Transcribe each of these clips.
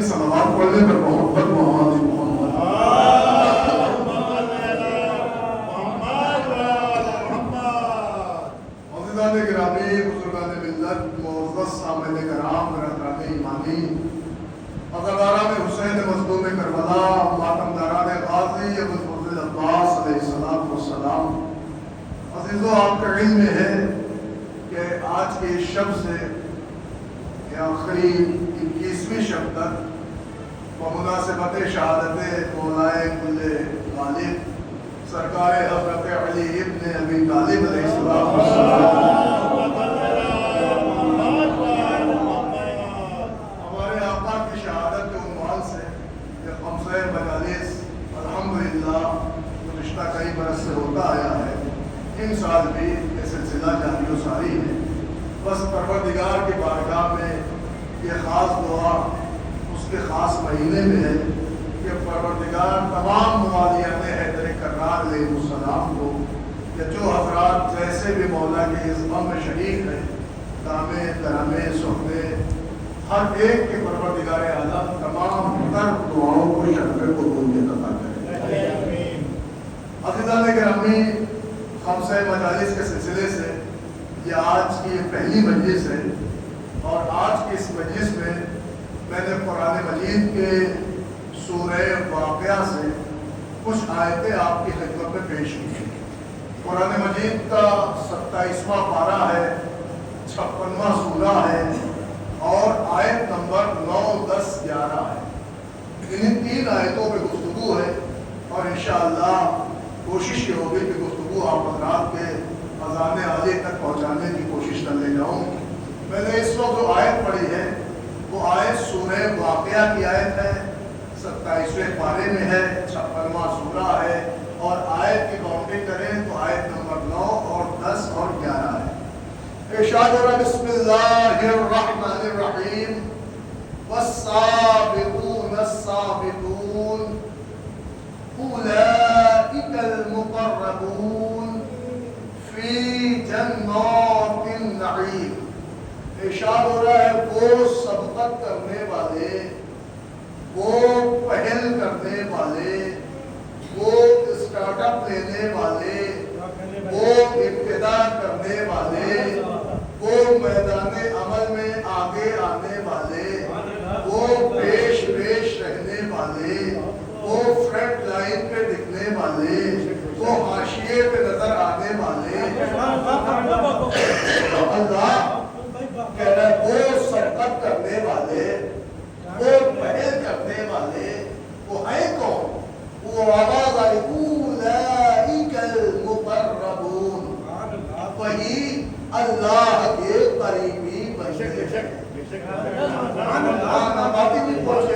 صلوات پڑھنے پر محبت محمد محمد عزیزان گرامی، بزرگان ملت، معزز سامعین کرام، برادران ایمانی، عزاداران حسین مظلوم کربلا، ماتمداران غازی ابوالفضل عباس علیہ السلام، عزیزو آپ کا علم میں ہے کہ آج کے اس شب سے آخری 21ویں شب تک بمناسبت شہادت مولا کل غالب سرکار حضرت علی ابن ابی طالب علیہ السلام ہمارے آقا کی شہادت کے عنوان سے یہ خمسہ مجالس الحمدللہ گزشتہ کئی برس سے ہوتا آیا ہے. ان سال بھی یہ سلسلہ جاری و ساری ہے. بس پروردگار کی بارگاہ میں یہ خاص دعا اس کے خاص مہینے میں ہے کہ پروردگار تمام موالیات حیدر کرار علیہ السلام کو کہ جو حضرات جیسے بھی مولا کے اس غم میں شریک ہیں دامے درامے سہنے ہر ایک کے پروردگار عالم تمام تر دعاؤں کو شرف قبولیت عطا کرے. عزیزان گرامی، خمسہ مجالس کے سلسلے سے یہ آج کی پہلی مجلس ہے اور آج کی اس مجلس میں میں نے قرآن مجید کے سورہ واقعہ سے کچھ آیتیں آپ کی خدمت میں پیش کی ہیں. قرآن مجید کا 27واں پارہ ہے، 56واں سورہ ہے اور آیت نمبر 9، 10، 11 ہے. انہیں 3 آیتوں پہ گفتگو ہے اور انشاءاللہ کوشش یہ ہوگی کہ گفتگو آپ حضرات کے اذان عالی تک پہنچانے کی کوشش کر لے جاؤں. میں نے اس وقت جو آیت پڑھی ہے وہ آیت سورہ واقعہ کی آیت ہے، 27ویں پارے میں ہے، 56واں سورہ ہے اور آیت کی کاؤنٹنگ کریں تو آیت نمبر 9 اور 10 اور 11 ہے. ارشاد ہو رہا ہے بسم اللہ الرحمن الرحیم والسابقون السابقون اولئک المقربون فی جنات النعیم. ارشاد ہو رہا ہے وہ سبقت کرنے والے، وہ پہل کرنے والے، وہ اسٹارٹ اپ لینے والے، وہ ابتدا کرنے والے، وہ میدان عمل میں آگے آنے والے، وہ پیش رہنے والے، وہ فرنٹ لائن پہ دکھنے والے، وہ حاشیے پہ نظر آنے والے. اللہ کہہ رہا ہے وہ سبقت کرنے والے، وہ پہل کرنے والے، وہ ہے کون؟ وہ آواز آئی اولئک المقربون، وہی اللہ کے قریبی بندے. باقی بھی پہنچے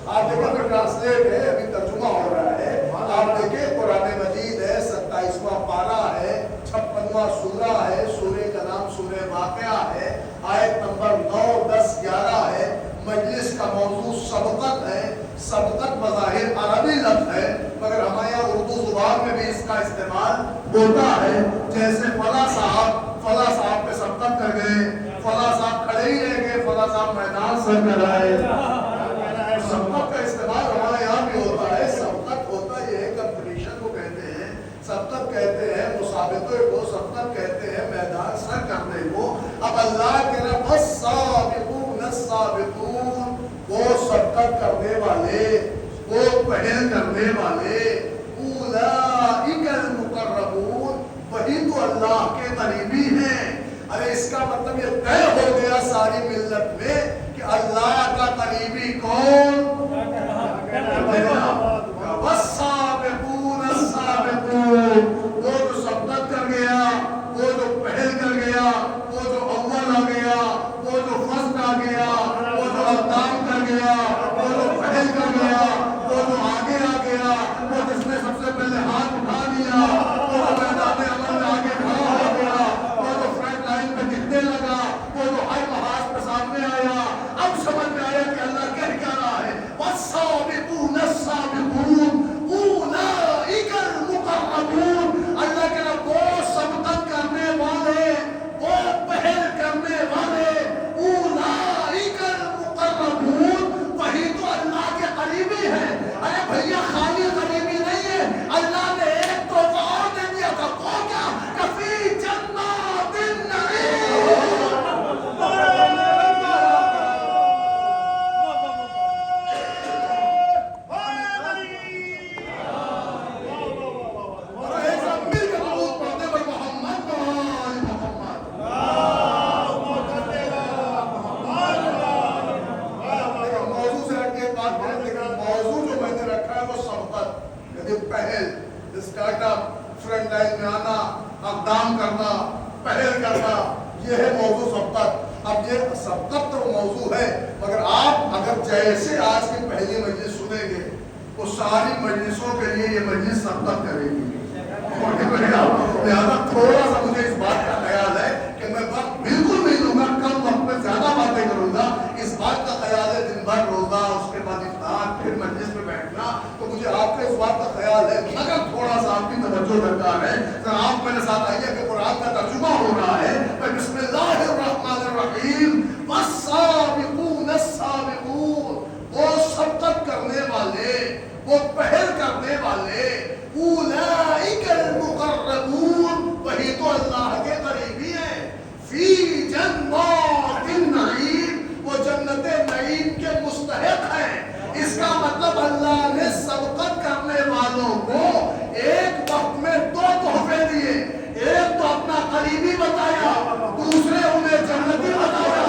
آپ دیکھیں کہ ٹرانسلیٹ ہے، ابھی ترجمہ ہو رہا ہے. آپ دیکھیں قرآن مجید ہے، 27واں پارہ ہے، 56واں سورہ ہے، سورہ کا نام سورہ واقعہ ہے، آیت نمبر 9، 10، 11 ہے. مجلس کا موضوع سبقت ہے. سبقت بظاہر عربی لفظ ہے مگر ہمارے یہاں اردو زبان میں بھی اس کا استعمال ہوتا ہے. جیسے فلاں صاحب پہ سبقت کر گئے، فلاں صاحب کھڑے ہی رہ گئے، فلاں صاحب میدان سر کر آئے. سبقت کا استعمال ہمارے یہاں بھی ہوتا ہے. سبقت ہوتا یہ ہے کمپٹیشن کو کہتے ہیں، سبقت کہتے ہیں مسابقے کو، سبقت کہتے ہیں میدان سر کرنے کو. اب اللہ کہہ رہا ہے والسابقون السابقون، وہ سبقت کرنے والے، وہ پہل کرنے والے، اولئک المقربون، وہی تو اللہ کے قریبی ہیں. ارے اس کا مطلب یہ طے ہو گیا ساری ملت میں کہ اللہ کا قریبی کون؟ والسابقون السابقون، وہ جو سبقت کر گیا، وہ جو پہل کر گیا، وہ جو اول آ گیا، وہ جو فرسٹ آ گیا، وہ جو اقدام کر گیا، وہ جو پہل کر گیا، وہ جو آگے آ گیا، وہ جس نے سب سے پہلے ہاتھ اٹھا دیا، وہ جو میدان عمل میں آگے کھڑا ہو گیا، وہ جو فرنٹ لائن پہ دکھنے لگا، وہ جو ہر محاذ پہ سامنے آیا. اب سمجھ میں آیا کہ اللہ کہہ کیا رہا ہے والسابقون السابقون کرنا، پہل کرنا، یہ ہے موضوع سبقت۔ اب یہ سبقت تو موضوع ہے، مگر آپ اگر جیسے آج کی پہلی مجلس سنیں گے وہ ساری مجلسوں کے لیے یہ مجلس سبقت کرے گی۔ لہٰذا تھوڑا سا مجھے اس بات کا خیال ہے کہ میں وقت بالکل نہیں دوں گا، کم وقت میں زیادہ باتیں کروں گا۔ اس بات کا خیال ہے دن بھر روزہ، اس کے بعد افطار، پھر مجلس میں بیٹھنا، تو مجھے آپ کے اس بات کا خیال ہے اگر تھوڑا سا آپ کی توجہ درکار ہے، ذرا آپ میرے ساتھ آئیے کہ قرآن کا ترجمہ ہو رہا ہے۔ بسم اللہ الرحمن الرحیم، والسابقون السابقون، وہ سبقت کرنے والے، وہ پہل کرنے والے، اولئک المقربون، وہی تو اللہ کے قریبی ہیں، فی جنات النعیم، وہ جنت نعیم کے مستحق ہیں۔ اس کا مطلب اللہ نے سبقت کرنے والوں کو ایک وقت میں دو تحفے دیے، ایک تو اپنا قریبی بتایا، دوسرے انہیں جنتی بتایا۔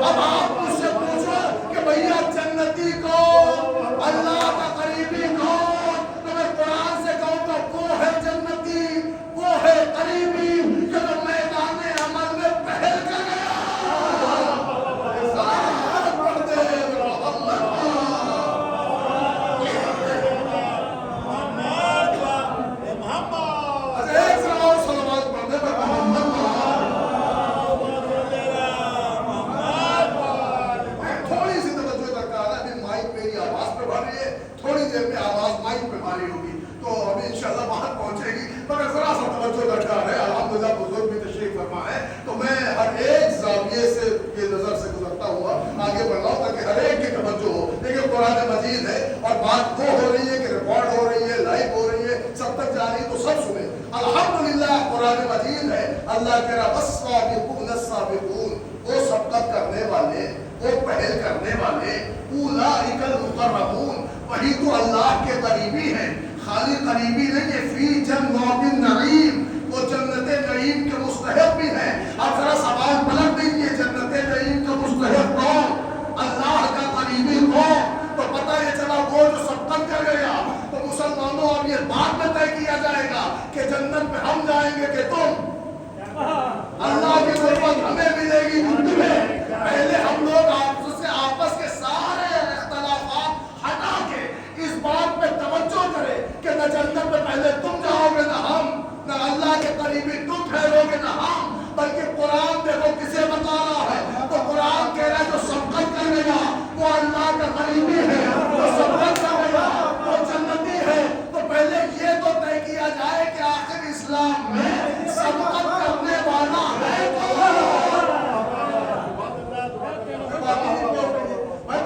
اب آپ مجھ سے پوچھو کہ بھیا جنتی کون، اللہ کا قریبی کون، تو میں قرآن سے کہوں گا وہ ہے جنتی، وہ ہے قریبی جو میدان عمل میں پہل کر گیا۔ تھوڑی دیر میں آواز مائک پہ بھاری ہوگی تو ابھی انشاءاللہ باہر پہنچے گی، مگر ذرا سا توجہ درکار ہے۔ الحمدللہ بزرگ بھی تشریف فرما ہے، تو میں ہر ایک زاویے سے یہ نظر سے گزرتا ہوا آگے بڑھ رہا ہوں تاکہ ہر ایک کی توجہ ہو۔ دیکھیں قرآن مجید ہے اور بات وہ ہو رہی ہے کہ ریکارڈ ہو رہی ہے، لائیو ہو رہی ہے، سب تک جا رہی ہے، تو سب سنیں۔ الحمدللہ قرآن مجید ہے، اللہ کہہ رہا والسابقون السابقون، وہ سبقت کرنے والے، وہ پہل کرنے والے، اولئک المقربون، وہی تو اللہ کے قریبی ہیں۔ خالی قریبی نہیں ہے، فی جنات النعیم، وہ جنت نعیم کے مستحق بھی ہیں۔ اب ذرا سوال پلٹ دیجیے، جنت نعیم کا مستحق کون، اللہ کا قریبی کون؟ تو پتہ یہ چلا وہ جو سبقت کر گیا۔ تو مسلمانوں اب یہ بعد میں طے کیا جائے گا کہ جنت میں ہم جائیں گے کہ تم، اللہ کی قربت ہمیں ملے گی تمہیں۔ پہلے ہم لوگ آپس کے سارے اختلافات ہٹا کے اس بات پہ توجہ کریں کہ نہ جنت میں پہلے تم جاؤ گے نہ ہم، نہ اللہ کے قریبی تم ٹھہرو گے نہ ہم، بلکہ قرآن دیکھو کسے بتا رہا ہے۔ تو قرآن کہہ رہا ہے جو سبقت کر گیا وہ اللہ کا قریبی ہے، جو سبقت کر گیا وہ جنتی ہے۔ تو پہلے یہ تو طے کیا جائے کہ آخر اسلام میں سبقت کرنے والا ہے کون؟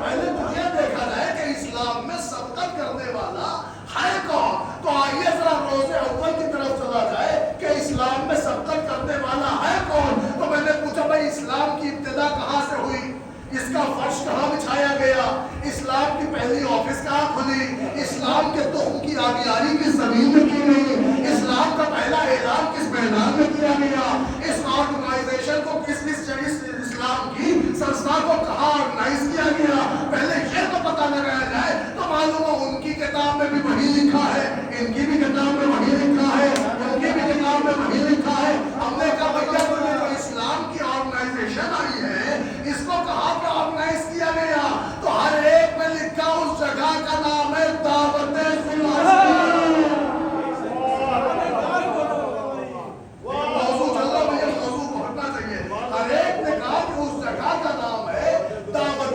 پہلے تو یہ دیکھا جائے کہ اسلام میں سبقت کرنے والا ہے کون؟ تو آئیے ذرا روزے اول کی طرف چلا جائے کہ اسلام میں سبقت کرنے والا ہے کون؟ تو میں نے پوچھا بھائی اسلام کی ابتدا کہاں سے ہوئی، اس کا فرش کہاں بچھایا گیا، اسلام کی پہلی آفس کہاں کھلی، اسلام کے تخم کی آبیاری کس زمین میں کی گئی، اسلام کا پہلا اعلان کس میدان میں کیا گیا، اس آرگنائزیشن کو کس اسلام کی سنستھا کو کہاں آرگنائز کیا گیا، پہلے یہ تو پتہ لگایا جائے۔ تو معلوم ہو ان کی کتاب میں بھی وہی لکھا ہے، ان کی بھی کتاب میں وہی لکھا ہے، ان کی بھی کتاب میں وہی لکھا ہے۔ ہم نے کہا بھیا تو یہ جو اسلام کی آرگنائزیشن آئی ہے اس کو کہاں پہ آرگنائز کیا گیا؟ تو ہر ایک میں لکھا اس جگہ کا نام ہے دعوت فلسطین۔ موضوع چل رہا بھیا، موضوع کو ہٹنا چاہیے۔ ہر ایک نے کہا کہ اس جگہ کا نام ہے دعوت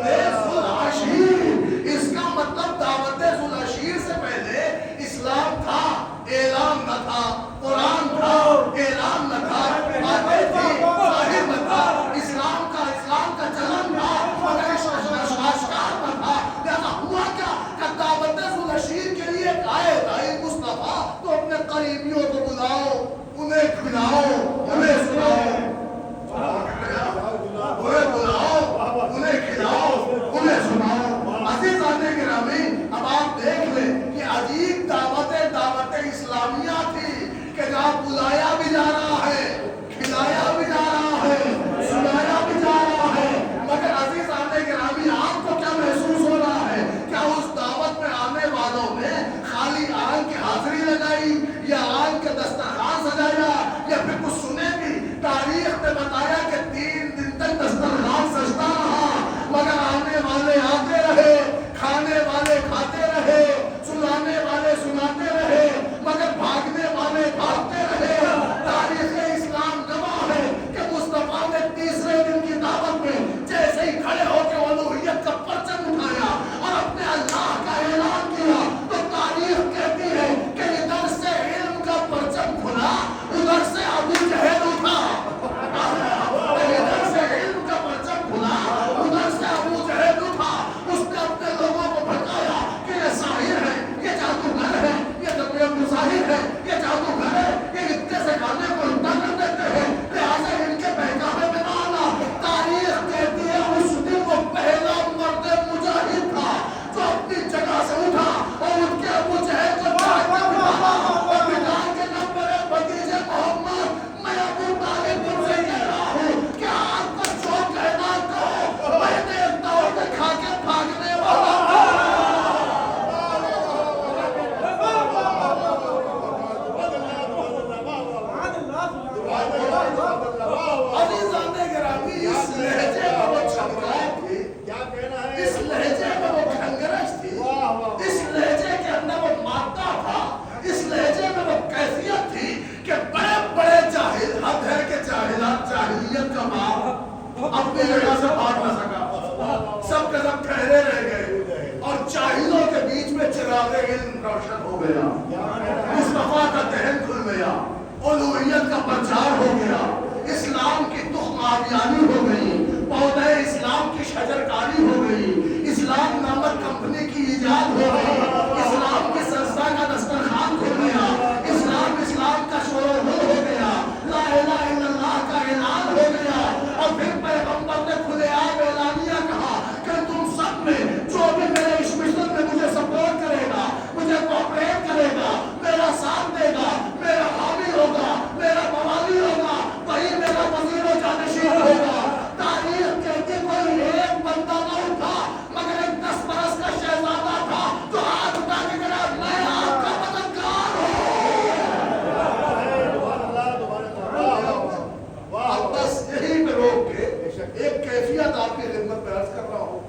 کیفیت آپ کی خدمت میں عرض کر رہا ہوں.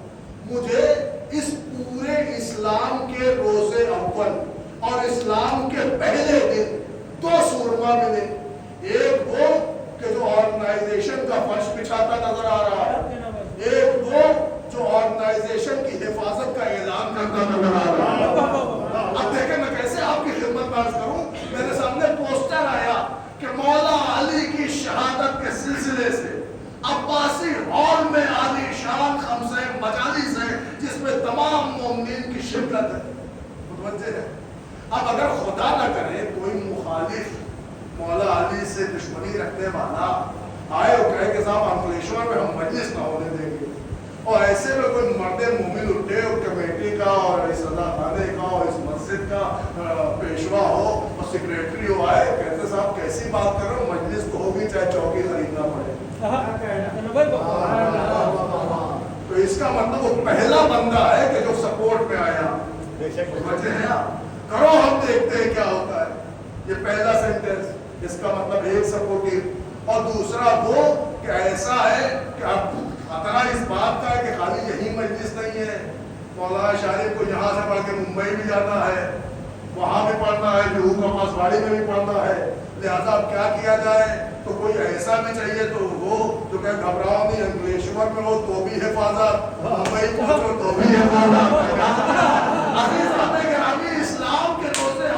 مجھے اس پورے اسلام کے روز اول اور اسلام کے پہلے دن 2 سورما ملے. ایک وہ کہ جو آرگنائزیشن کا فرش بچھاتا نظر آ رہا ہے, ایک وہ جو آرگنائزیشن کی حفاظت کا اعلان کرتا نظر آ رہا ہے. اب دیکھیں میں کیسے آپ کی خدمت میں عرض کروں. میرے سامنے پوسٹر آیا کہ مولا علی کی شہادت کے سلسلے سے عباسی ہال میں عالی شان خمسہ مجالس ہے جس میں تمام مومنین کی شرکت ہے. متوجہ ہے. اب اگر خدا نہ کرے کوئی مخالف مولا علی سے دشمنی رکھنے والا آئے اور کہے کہ صاحب انکلیشور میں ہم مجلس نہ ہونے دیں گے, اور ایسے میں کوئی مرد مومن اٹھے اور کمیٹی کا اور اس ادا خانے کا اور اس مسجد کا پیشوا ہو اور سیکریٹری ہو, آئے کہتے صاحب کیسی بات کر رہے ہو, مجلس تو ہوگی چاہے چوکی خریدنا پڑے. تو اس کا مطلب وہ پہلا بندہ ہے کہ جو سپورٹ میں آیا. کرو ہم دیکھتے ہیں کیا ہوتا ہے. یہ پہلا سینٹینس, اس کا مطلب ایک سپورٹیو, اور دوسرا وہ کہ ایسا ہے کہ اب خطرہ اس بات کا ہے کہ خالی یہی مجلس نہیں ہے, مولانا شارف کو یہاں سے پڑھ کے ممبئی بھی جانا ہے, وہاں بھی پڑھنا ہے, جوہو کا پاسواڑی میں بھی پڑھنا ہے. لہٰذا اب کیا کیا جائے, تو کوئی ایسا بھی چاہیے تو وہ جو کہ گھبراؤ نہیں, انکلیشور میں ہو تو بھی حفاظت, ممبئی پہنچو تو بھی حفاظت. اسلام کے روزے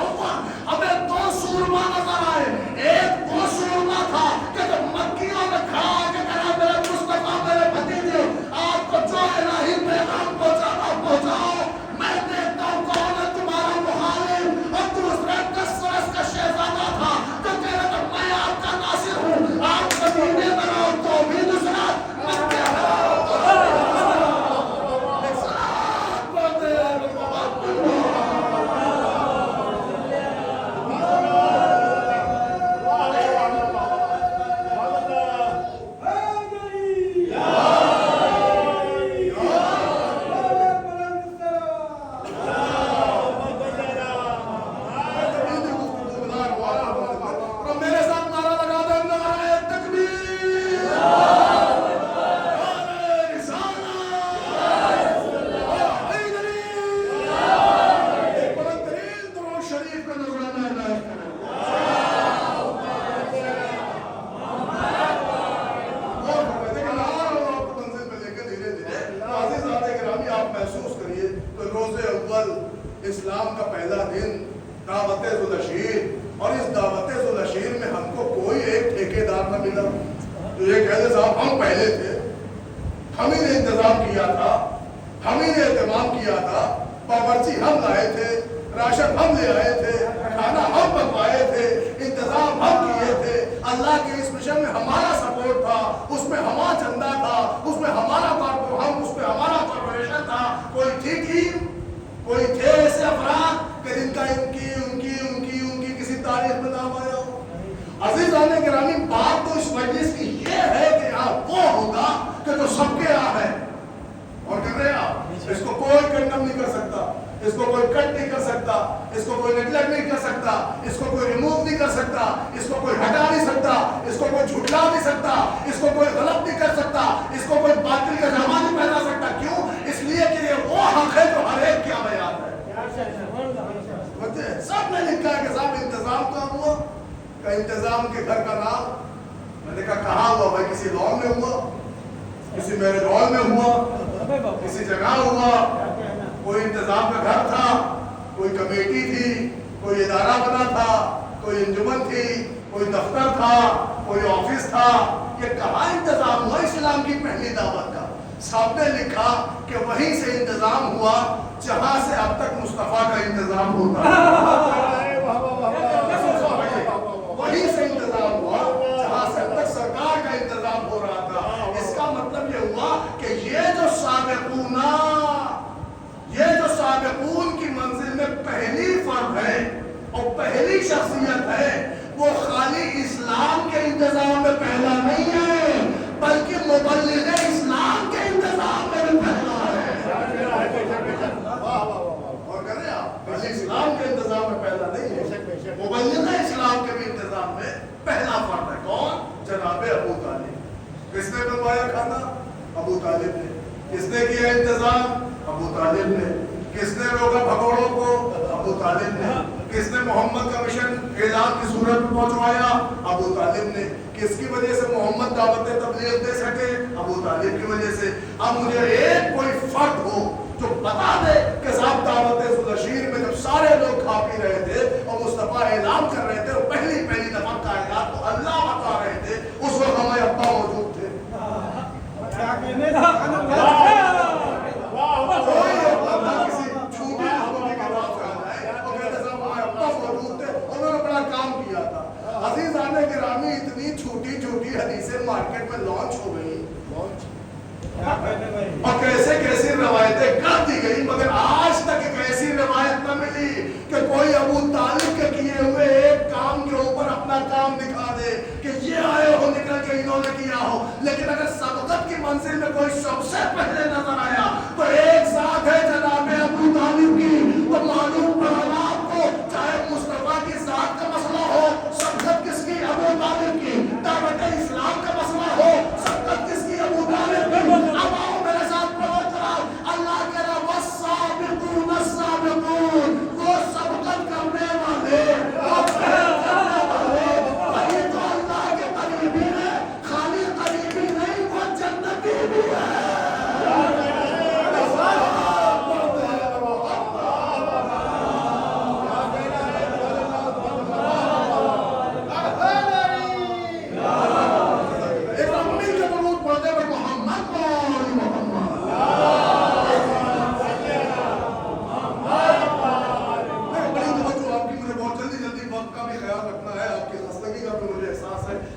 ہمیں 2 سورما نظر آئے. ایک وہ سورما تھا کہ جب مکیوں نے کھڑا کے کہا میرے مصطفیٰ میرے بھتیجے آپ کو جو الہی پیغام پہنچانا پہنچاؤ, میں دیکھتا ہوں کون ہے تمہارا مخالف. اور دوسرا 10 برس کا شہزادہ تھا جو کہہ رہا تھا میں آپ کا ناصر ہوں, آپ مدینے میں رہو تو بھی نصرت, مکے میں رہو تو بھی نصرت. اسلام کا پہلا دن دعوت ذوالعشیر, اور اس دعوت ذوالعشیر میں ہم کو کوئی ایک ٹھیکیدار نہ ملا جو یہ کہہ دے صاحب ہم پہلے تھے, ہم ہی نے انتظام کیا تھا, ہم ہی نے اہتمام کیا تھا, باورچی ہم لائے تھے, راشن ہم لے آئے تھے, کھانا ہم پکوائے تھے, انتظام ہم کیے تھے, اللہ کے اس مشن میں ہمارا سپورٹ تھا, اس میں ہمارا چندہ تھا, اس میں ہمارا کارپوریشن تھا. کوئی ٹھیک کوئی تھے ایسے افراد کہ جن کا ان کی کسی تاریخ میں نام آیا ہو. عزیزان گرامی, بات تو اس مجلس کی یہ ہے کہ یہاں وہ ہوگا کہ جو سب کے یہاں ہے, اور کر رہے آپ اس کو کوئی کنڈم نہیں کر سکتا, اس کو کوئی کٹ نہیں کر سکتا, اس کو کوئی نیگلیکٹ نہیں کر سکتا, اس کو کوئی ریموو نہیں کر سکتا, اس کو کوئی ہٹا نہیں سکتا, اس کو کوئی جھٹلا نہیں سکتا, اس کو کوئی غلط نہیں کر سکتا, اس کو کوئی باطل کا جامہ نہیں پہنا سکتا. کیوں؟ اس لیے کہ یہ وہ حق ہے جو ہر ایک کیا بیان ہے. سب نے لکھا ہے کہ صاحب انتظام کہاں ہوا, کہ انتظام کے گھر کا نام, میں نے کہا کہاں ہوا بھائی, کسی لان میں ہوا, کسی میرج ہال میں ہوا, کسی جگہ ہوا, کوئی انتظام کا گھر تھا, کوئی کمیٹی تھی, کوئی ادارہ بنا تھا, کوئی انجمن تھی, کوئی دفتر تھا, کوئی آفس تھا. یہ کہاں انتظام ہوا اسلام کی پہلی دعوت کا؟ صاحب نے لکھا کہ وہیں سے انتظام ہوا جہاں سے اب تک مصطفیٰ کا انتظام ہوتا ہے. وہیں سے انتظام ہوا جہاں سے اب تک سرکار کا انتظام ہو رہا تھا. اس کا مطلب یہ ہوا کہ یہ جو سابقون کی منزل میں پہلی فرد ہے اور پہلی شخصیت ہے, وہ خالی اسلام کے انتظام میں پہلا نہیں ہے بلکہ مبلغ اسلام کے انتظام میں بھی پہلا ہے. اور کر رہے آپ, اسلام کے انتظام میں پہلا نہیں ہے, مبلغ اسلام کے بھی انتظام میں پہلا فرد ہے. کون؟ جناب ابو طالب. کس نے بنوایا کھانا؟ अबू तालिब ने। किसने किया इंतजाम? अबू तालिब ने। किसने रोका भगोड़ों को? अबू तालिब ने। किसने मोहम्मद का मिशन ऐलान की सूरत में पहुंचवाया? अबू तालिब ने। किसकी वजह से मोहम्मद दावत तबलीग दे सके? अबू तालिब की वजह से। अब मुझे एक कोई फर्द हो जो बता दे कि साहब दावत सुलशीर में जब सारे लोग खा पी रहे थे और मुस्तफा ऐलान कर रहे थे और पहली दफा कायनात को अल्लाह बता रहे थे, उस वक्त हमारे अब्बा मौजूद थे। किसी छूटी छूटी के बात कर रहा है और कहते साहब हमारे अब्बा मौजूद थे, उन्होंने बड़ा काम किया था। अज़ीज़ाने गिरामी, इतनी छोटी छोटी हदीसें मार्केट में लॉन्च हो गई और कैसे कैसी रवायतें कर दी गई, मगर आज तक एक ऐसी रवायत न मिली कि कोई अबू तालिब के किए हुए एक काम के ऊपर अपना काम दिखा दे कि ये आए हो निकल के इन्होंने किया हो। लेकिन अगर सबकत की मंजिल में कोई सबसे पहले नजर आया तो एक साथ है जनाब अबू तालिब की। तो मालूम पड़ा आपको, चाहे मुस्तफा की जात का मसला हो, सबकत किसकी? अबू तालिब की। दावत इस्लाम का मसला हो, सबकत किसकी? अबू तालिब की। अब आओ मेरे साथ पढ़ो जरा, अल्लाह कह रहा वस्साबिकून अस्साबिकून, वो सबकत करने वाले, वो पहल करने वाले, वही तो अल्लाह के करीबी है। खाली करीबी नहीं, वो जन्नती भी है।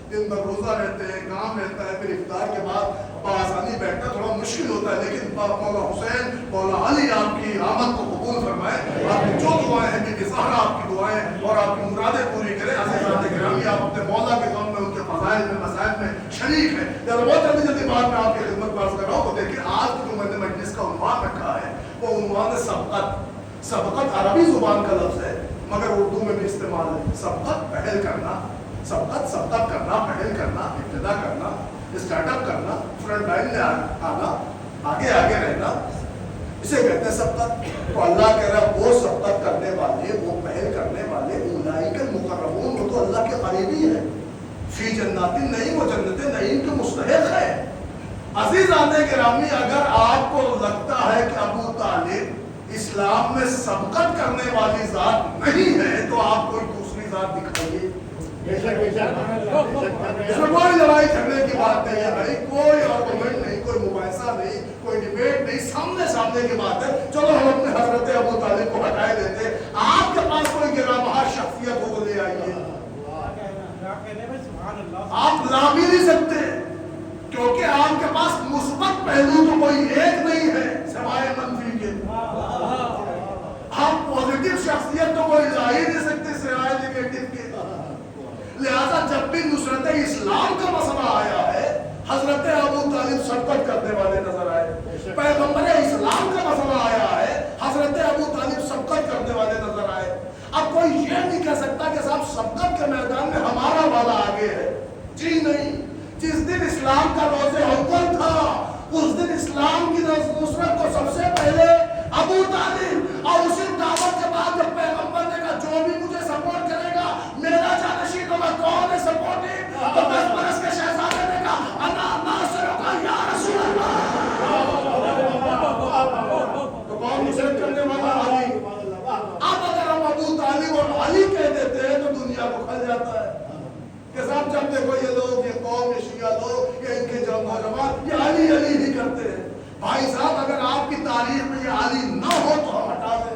दिन भर रोजा रहते हैं, काम रहता है, फिर इफ्तार के बाद बासानी बैठना थोड़ा मुश्किल होता है। लेकिन मौला हुसैन, मौला अली आपकी आमद को कबूल फरमाए, आपकी जो दुआएं हैं बीबी ज़हरा आपकी दुआएं और आपकी मुरादें पूरी करें। अज़ीज़ान गिरामी, आप अपने मौला के गम में, उनके फज़ाइल में, मसाइल में शरीक है। जब बहुत जल्दी जल्दी बात में आपकी खिदमत बात कर रहा हूँ तो देखिए आज की जो मैंने मजलिस का उन्वान रखा है वो उन्वान है सबकत। सबकत अरबी जुबान का लफ्ज़ है मगर उर्दू में भी इस्तेमाल है। सबकत पहल करना, सबकत करना, पहल करना, इब्तिदा करना, स्टार्टअप करना, फ्रंट लाइन में आना, आगे आगे रहना, इसे कहते हैं सबकत। तो अल्लाह कह रहा है वो सबकत करने वाले, वो पहल करने वाले, उलाइकल मुकर्रबून, वो तो अल्लाह के करीबी है। फी जन्नातिन नईम, वो जन्नत नईम के मुस्तहिक है। अज़ीज़ाने गिरामी, अगर आपको लगता है कि अबू तालिब इस्लाम में सबकत करने वाली जात नहीं है तो आप कोई दूसरी जात दिखाइए। इसमें कोई लड़ाई झगड़े की बात नहीं है भाई, कोई आर्गुमेंट नहीं, कोई मुबाहिसा नहीं, कोई डिबेट नहीं, सामने सामने की बात है। चलो हम अपने हजरत अबू तालिब को हटाए देते, आपके पास कोई गिराबहार शख्सियत हो ले आइए, आप ला भी नहीं सकते क्योंकि आपके पास मुस्बत पहलू तो कोई एक नहीं है सिवाय मंफी के। आप पॉजिटिव शख्सियत तो कोई ला ही नहीं सकते सिवाय नेगेटिव के। लिहाजा जब भी नुसरत इस्लाम का मसला आया है, हजरत अबू तालिब सबकत करने वाले नजर आए। पैगंबर इस्लाम का मसला आया है, हजरत अबू तालिब सबकत करने वाले नजर आए। अब कोई ये नहीं कह सकता कि साहब सबकत के मैदान में हमारा वाला आगे है। जी नहीं, जिस दिन इस्लाम का रोज़े अव्वल था उस दिन इस्लाम की नुसरत को सबसे पहले अबू तालिब, और उसी दावत के बाद जब पैगंबर ने कहा जो भी मुझे सपोर्ट करेगा मेरा जानशीन होगा, कौन है सपोर्टिव? तो 10 बरस के शहजादे ने कहा अना नासिरुका या रसूल अल्लाह। तो कौन नुसरत करने वाला? अली। अब अगर हम अबू तालिब और अली कह देते हैं तो दुनिया को खल जाता है कि साहब जब देखो ये लोग, ये कौम, ये शिया लोग, ये इनके नौजवान ये अली अली ही करते हैं। भाई साहब अगर आपकी तारीख में ये अली ना हो तो हम हटा दें,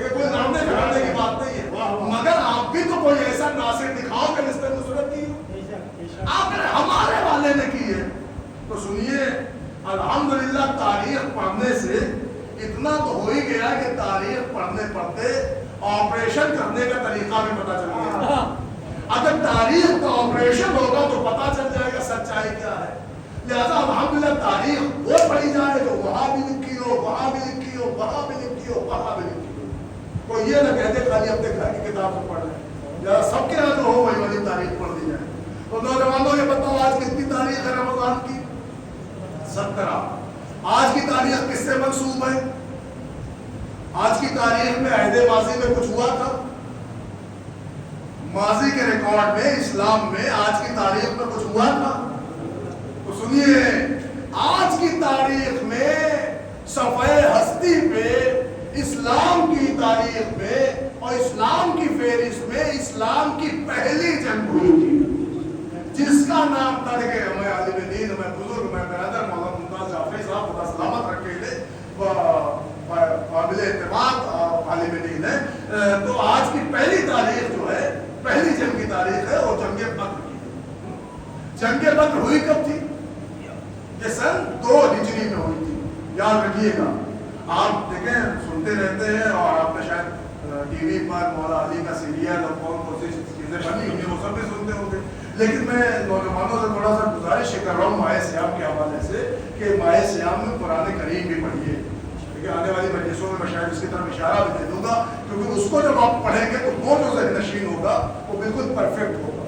कोई नामने घराने की बात नहीं है, मगर आप भी तो कोई ऐसा नासिर दिखाओ कि जिसने नुसरत की। आपने हमारे वाले ने की है तो सुनिए, अल्हम्दुलिल्लाह तारीख पढ़ने से इतना तो हो ही गया कि तारीख पढ़ने पढ़ते ऑपरेशन करने का तरीका भी पता चल गया। अगर तारीख का ऑपरेशन होगा तो पता चल जाएगा सच्चाई क्या है। लिहाजा अल्हम्दुलिल्लाह तारीख वो पढ़ी जाए जो वहां भी लिखी हो, वहां भी लिखी हो, वहां भी लिखी हो, वहां भी लिखी हो। कोई ये ना कहते खाली अपने घर की किताब से पढ़ रहे, जरा सबके यहाँ जो हो वही वाली तारीख पढ़ दी जाए। तो नौजवानों ये बताओ आज कितनी तारीख है रमजान की? रिकॉर्ड में, इस्लाम में आज की तारीख में कुछ हुआ था? तो सुनिए, आज की तारीख में सफ़े हस्ती पे, इस्लाम की तारीख में और इस्लाम की फेरिस्त में इस्लाम की पहली जंग हुई थी, जिसका नाम था, देखिए मैं आलिम दीन, मैं बुजुर्ग, मैं बरदर मौलाना मुमताज जाफरी साहब खुदा सलामत रखे काबिल एतमाद आलिम दीन है। तो आज की पहली तारीख जो है, पहली जंग की तारीख है, और जंगे बद्र की। जंगे बद्र हुई कब थी? ये सन 2 हिजरी में हुई थी, याद रखिएगा। आप देखें, सुनते रहते हैं, और आपने शायद टीवी पर मौला अली का सीरियल और कौन सी चीजें बनी होंगी, वो सब भी सुनते होंगे। लेकिन मैं नौजवानों से थोड़ा सा गुजारिश कर रहा हूँ माए सियाम के हवाले से, कि माए सियाम में कुरान करीम भी पढ़िए, क्योंकि आने वाली मजलिसों में मैं शायद इसकी तरफ इशारा भी दे दूंगा, क्योंकि उसको जब आप पढ़ेंगे तो वो जो ज़हन नशीन होगा वो बिल्कुल परफेक्ट होगा,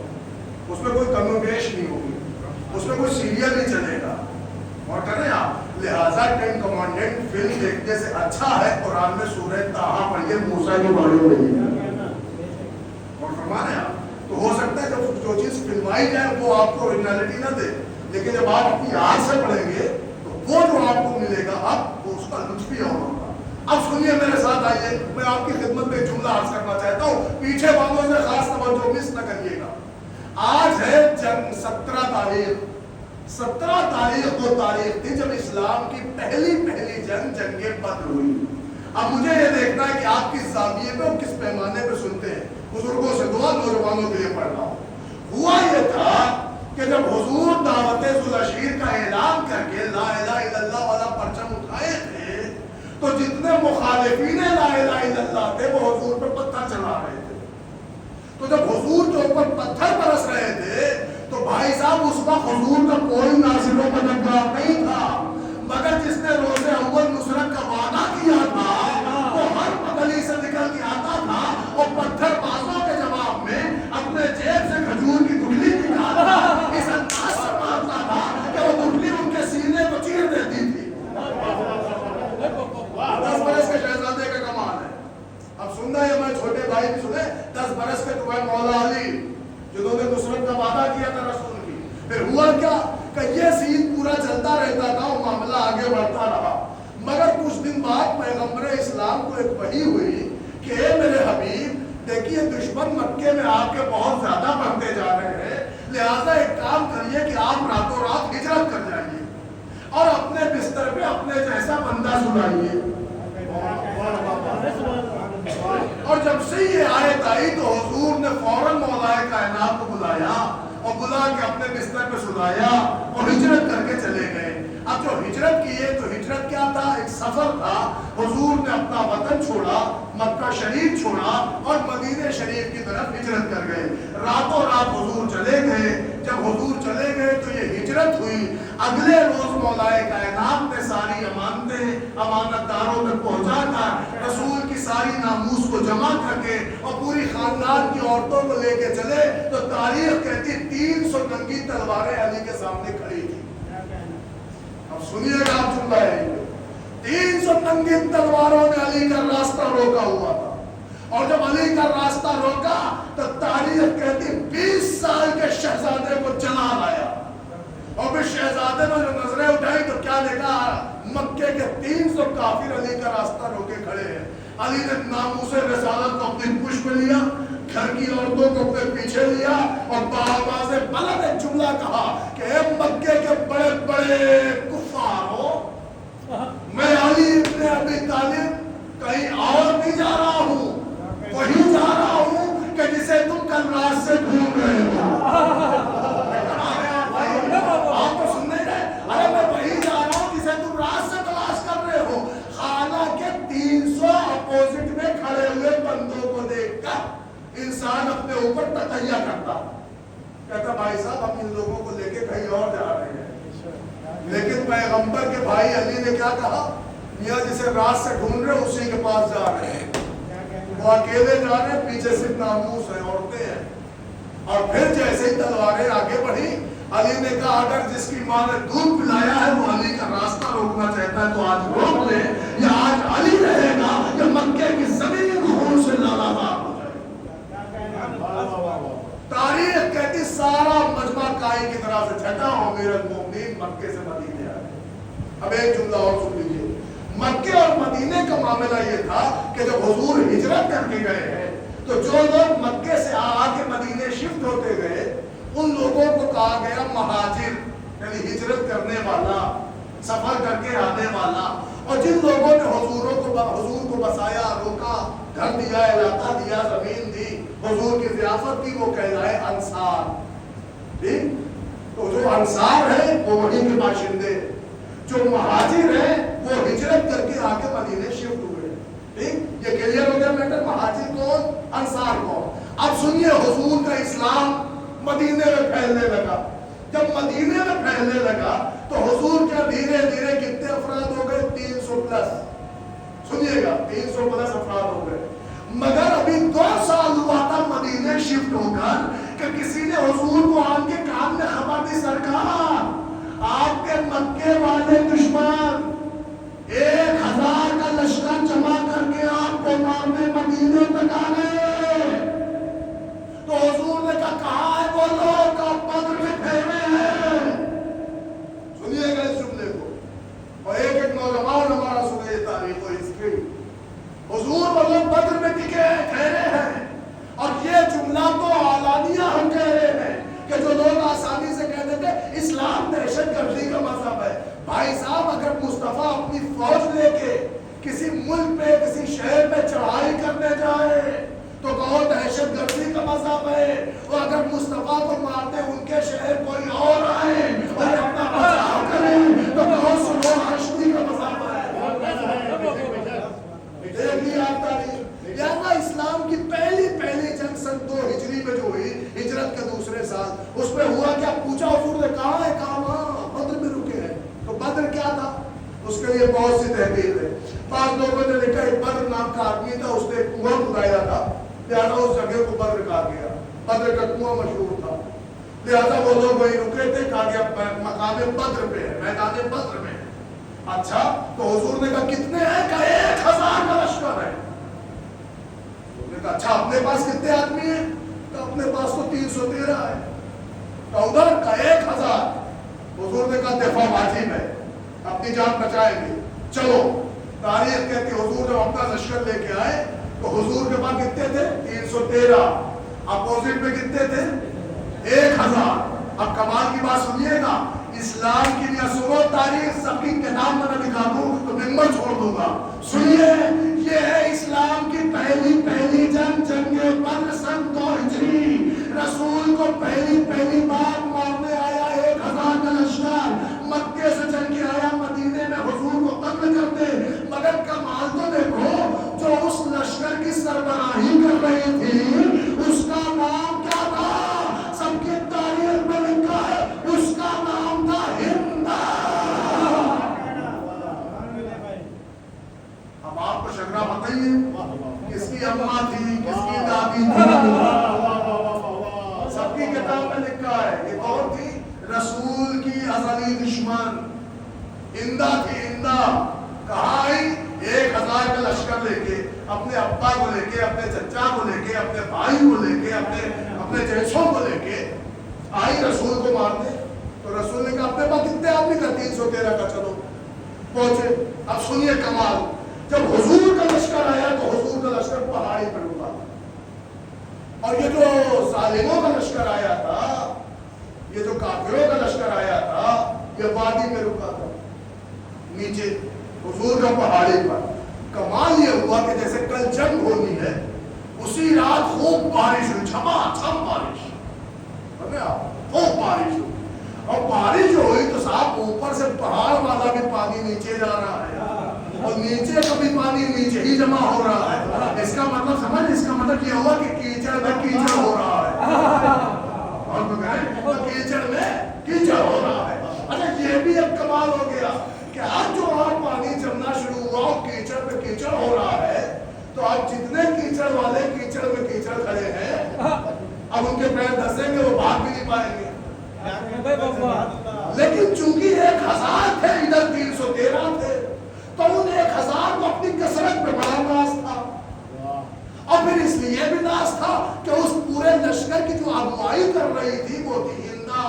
उसमें कोई कमी-पेश नहीं होगी, उसमें कोई सीरियल नहीं चलेगा। और करें आप, लिहाजा 10 कमांडेंट फिल्म देखने से अच्छा है कुरान में सूरह ताहा पढ़िए, मूसा की बारे में। और फरमाने आप, तो हो सकता है जब जो चीज़ फिल्माई जाए वो आपको ओरिजिनलिटी ना दे, लेकिन जब आप अपनी आँख से पढ़ेंगे तो वो जो आपको मिलेगा अब वो उसका लुत्फ ही और होगा। अब सुनिए मेरे साथ, आइए मैं आपकी खिदमत में जुमला अर्ज करना चाहता हूँ, पीछे वालों से खास तवज्जो मिस न करिएगा। आज है जंग 17 तारीख, 17 तारीख वो तारीख थी जब इस्लाम की पहली जंग जंगे बद्र हुई। अब मुझे ये देखना है कि आप किस ज़ाविये पे और किस पैमाने पे सुनते हैं। बुजुर्गों से दुआ, नौजवानों के लिए पढ़ रहा हूँ। हुआ ये था कि जब हुजूर दावते ज़ुलशीर का ऐलान करके ला इलाहा इल्लल्लाह वाला परचम उठाए थे, तो जितने मुखालिफीन ला इलाहा इल्लल्लाह थे वो हुजूर पे पत्थर चला रहे थे। तो जब हुजूर के ऊपर पत्थर बरस रहे थे तो भाई साहब उस वक्त हुजूर का कोई नासिर व मददगार नहीं था, मगर जिसने रोज़े अव्वल नुसरत का वादा किया था वो हर गली से निकल के आता था और पत्थर बाजों के जवाब में अपने जेब से खजूर की गुठली निकालता, इस अंदाज से मारता था कि वो गुठली उनके सीने को चीर देती थी। 10 बरस के शहजादे का कमाल है। अब सुनना है, मैं छोटे भाई भी सुने, 10 बरस के तुम्हें मौला अली जिन्होंने नुसरत का वादा किया था रसूल की। फिर हुआ क्या कि ये सीन पूरा चलता रहता था और मामला आगे बढ़ता रहा, मगर कुछ दिन बाद पैगंबर इस्लाम को एक वही हुई कि मेरे हबीब देखिए, दुश्मन मक्के में आपके बहुत ज्यादा बढ़ते जा रहे हैं, लिहाजा एक काम करिए कि आप रातों रात हिजरत कर जाइए और अपने बिस्तर पे अपने जैसा बंदा सुनाइए। और जब से ये आयत आई तो हुजूर ने फौरन मौलाए कायनात को बुलाया और बुला के अपने बिस्तर पे सुलाया और हिजरत करके चले गए। अब जो हिजरत किए तो हिजरत क्या था? एक सफर था। हुजूर ने अपना वतन छोड़ा, मक्का शरीफ छोड़ा और मदीने शरीफ की तरफ हिजरत कर गए। रातों रात हुजूर चले गए। जब हुजूर चले गए तो ये हिजरत हुई। अगले रोज मौलाए कायनात ने सारी अमानतें अमानतदारों तक पहुंचाकर रसूल की सारी नामूस को जमा करके और पूरी खानदान की औरतों को लेके चले तो तारीख कहती 300 नंगी तलवारें अली के सामने खड़ी थी। अब सुनिएगा आप जुमला है, 300 नंगी तलवारों ने अली का रास्ता रोका हुआ था। और जब अली का रास्ता रोका तो तारीख कहती 20 साल के शहजादे को जला लाया। और फिर शहजादे ने जो नजरें उठाई तो क्या देखा? मक्के के 300 काफिर अली का रास्ता रोके खड़े हैं। अली ने नामूसे रिसालत को अपनी पुष्प लिया, घर की औरतों को अपने पीछे लिया और बाआवाज़े बुलंद एक जुमला कहा कि ए मक्के के बड़े बड़े कुफ्फारो, मैं अली इब्ने अबी तालिब कहीं और नहीं जा रहा हूँ, वहीं जा रहा हूँ कि जिसे तुम कल रात से ढूंढ रहे हो। आप तो सुनने गए, अरे मैं वहीं जा रहा हूँ जिसे तुम रात से तलाश कर रहे हो। हालांकि 300 अपोजिट में खड़े हुए बंदों को देखकर इंसान अपने ऊपर तकैया करता, कहता भाई साहब हम इन लोगों को लेके कहीं और जा रहे हैं। लेकिन पैगंबर के भाई अली ने क्या कहा? मियां जिसे रात से ढूंढ रहे उसी के पास जा रहे हैं। वो अकेले जा रहे हैं, पीछे सिर्फ नामूस है, औरतें हैं। और फिर जैसे ही तलवारें आगे बढ़ी, अली ने कहा अगर जिसकी माँ ने दूध पिलाया है वो अली का रास्ता रोकना चाहता है तो आज रोक ले, या आज अली रहेगा या मक्के की जमीन खून से लालाबाद हो जाएगी। तारीख सारा मजमा काई की तरह से छटा और मेरे मोमिन मक्के से मदीने आ गए। अब एक जुमला और सुन लीजिए, मक्के और मदीने का मामला ये था कि जब हुजूर हिजरत करके गए हैं तो जो लोग मक्के से आके मदीने शिफ्ट होते गए उन लोगों को कहा गया महाजिर, यानी हिजरत करने वाला, सफर करके आने वाला। और जिन लोगों ने हुजूर को बसाया, रोका, घर दिया, इलाका दिया, जमीन दी, हुजूर की ज़ियाफत की, वो कहलाए अंसार। ठीक, तो जो अंसार है वो वहीं के बाशिंदे, जो महाजिर है वो हिजरत करके आके मदीने शिफ्ट हुए। ठीक, ये क्लियर हो गया मैटर, महाजिर कौन, अंसार कौन। अब सुनिए, हुजूर का इस्लाम मदीने में फैलने लगा। जब मदीने में फैलने लगा तो हुजूर क्या धीरे धीरे कितने अफराद हो गए, 300 प्लस। सुनिएगा, 300 प्लस अफराद हो गए। मगर अभी 2 साल हुआ था मदीने शिफ्ट होकर कि किसी ने हुजूर को आके कान में खबर दी, सरकार आपके मक्के वाले दुश्मन 1000 का लश्कर जमा करके आपको मारने मदीने तक आ गए। तो हुजूर ने कहा है वो लोग बद्र में ठहरे हैं। सुनिएगा इस जुमले को, और एक एक नौजवान हमारा सुने तारीख को हिस्ट्री। हुजूर वो लोग बद्र में टिके हैं, ठहरे हैं। और ये जुमला तो आलानिया हम कह रहे हैं कि जो लोग आसानी से कह देते इस्लाम दहशतगर्दी का मजहब है। भाई साहब, अगर मुस्तफा अपनी फौज लेके किसी मुल्क पे, किसी शहर पे चढ़ाई करने जाए तो कहो दहशतगर्दी का मजहब है। और अगर मुस्तफा को मारते उनके शहर कोई और आए और अपना बचाव करे तो कहो सुनो हश्दी का मजहब है। देखिए आप तारीख, यानी इस्लाम की पहली जंग सन 2 हिजरी में जो हुई, हिजरत के दूसरे साल, उसमें हुआ क्या, पूछा हुजूर ने, कहा है, कहा बद्र में रुके हैं। तो बद्र क्या था, उसके लिए बहुत सी तहरीर है। 5 लोगों ने लिखा, एक बद्र नाम का आदमी था, उसने कुआं खुदाया था, लिहाजा उस जगह को बद्र कहा गया। बद्र का कुआं मशहूर था, लिहाजा वो लोग वहीं रुके थे, कहा गया मकाम बद्र पे है, मैदान बद्र में। अच्छा, तो हुजूर ने कहा कितने हैं, कहा 1000 का लश्कर है। उन्होंने कहा अच्छा, अपने पास कितने आदमी हैं, तो अपने पास तो 313 है। तो उधर का 1000। हुजूर ने कहा दफा वाजिब है, अपनी जान बचाएंगे, चलो। तारीख कहती है हुजूर जब अपना लश्कर लेके आए तो हुजूर के पास कितने थे, 313। अपोजिट में कितने थे, 1000। अब कमाल की बात सुनिएगा, इस्लाम की लिए सुनो तारीख, सबकी किताब में मैं दिखा दूं तो मिंबर छोड़ दूंगा। सुनिए, ये है इस्लाम की पहली जंग, जंगे बद्र सन 2 हिजरी। रसूल को पहली बार मारने आया 1000 का लश्कर, मक्के से चल के आया मदीने में हुजूर को कत्ल करते। मगर कमाल तो देखो, जो उस लश्कर की सरबराही कर रही थी उसका नाम क्या था, सबकी तारीख में लिखा है, उसका नाम था हिंदा। अब आपको शगरा बताइए, किसकी अम्मा थी, किसकी दादी थी, सबकी किताब में लिखा है। ये कौन थी, रसूल की अज़ली दुश्मन हिंदा थी। हिंदा कहा आई 1000 का लश्कर लेके, अपने अब्बा को लेके, अपने चचा को लेके, अपने भाई को लेके, अपने जैसों को लेके आई रसूल को मारने। तो रसूल ने कहा अपने पास कितने आदमी का, 313 का, चलो पहुंचे। अब सुनिए कमाल, जब हुजूर का लश्कर आया तो हुजूर का लश्कर पहाड़ी पर रुका, और ये जो जालिमों का लश्कर आया था, ये जो काफिरों का लश्कर आया था, ये वादी में रुका था, नीचे हुजूर का पहाड़ी पर। कमाल ये हुआ कि जैसे कल जंग होनी है, उसी रात खूब बारिश हुई, झमाझम बारिश, खूब बारिश हुई। और बारिश जो हुई तो साहब ऊपर से पहाड़ वाला भी पानी नीचे जा रहा है, और नीचे का भी पानी नीचे ही जमा हो रहा है। इसका मतलब समझ, इसका मतलब ये हुआ कि कीचड़ में कीचड़ हो रहा है, और तो कीचड़ में कीचड़ हो रहा है। अच्छा, ये भी अब कमाल हो गया कि आज जो और पानी जमना शुरू हुआ और कीचड़ पे कीचड़ हो रहा है, तो अब जितने कीचड़ वाले कीचड़ में कीचड़ खड़े हैं, अब उनके पैर धसेंगे, वो भाग भी नहीं पाएंगे। लेकिन चूंकि 1000 थे, इधर 313 थे, तो उन 1000 को अपनी कसरत पे बड़ा नाज था। और फिर फिर इसलिए भी नाज था कि उस पूरे लश्कर की जो अगुवाई कर रही थी वो थी हिंदा।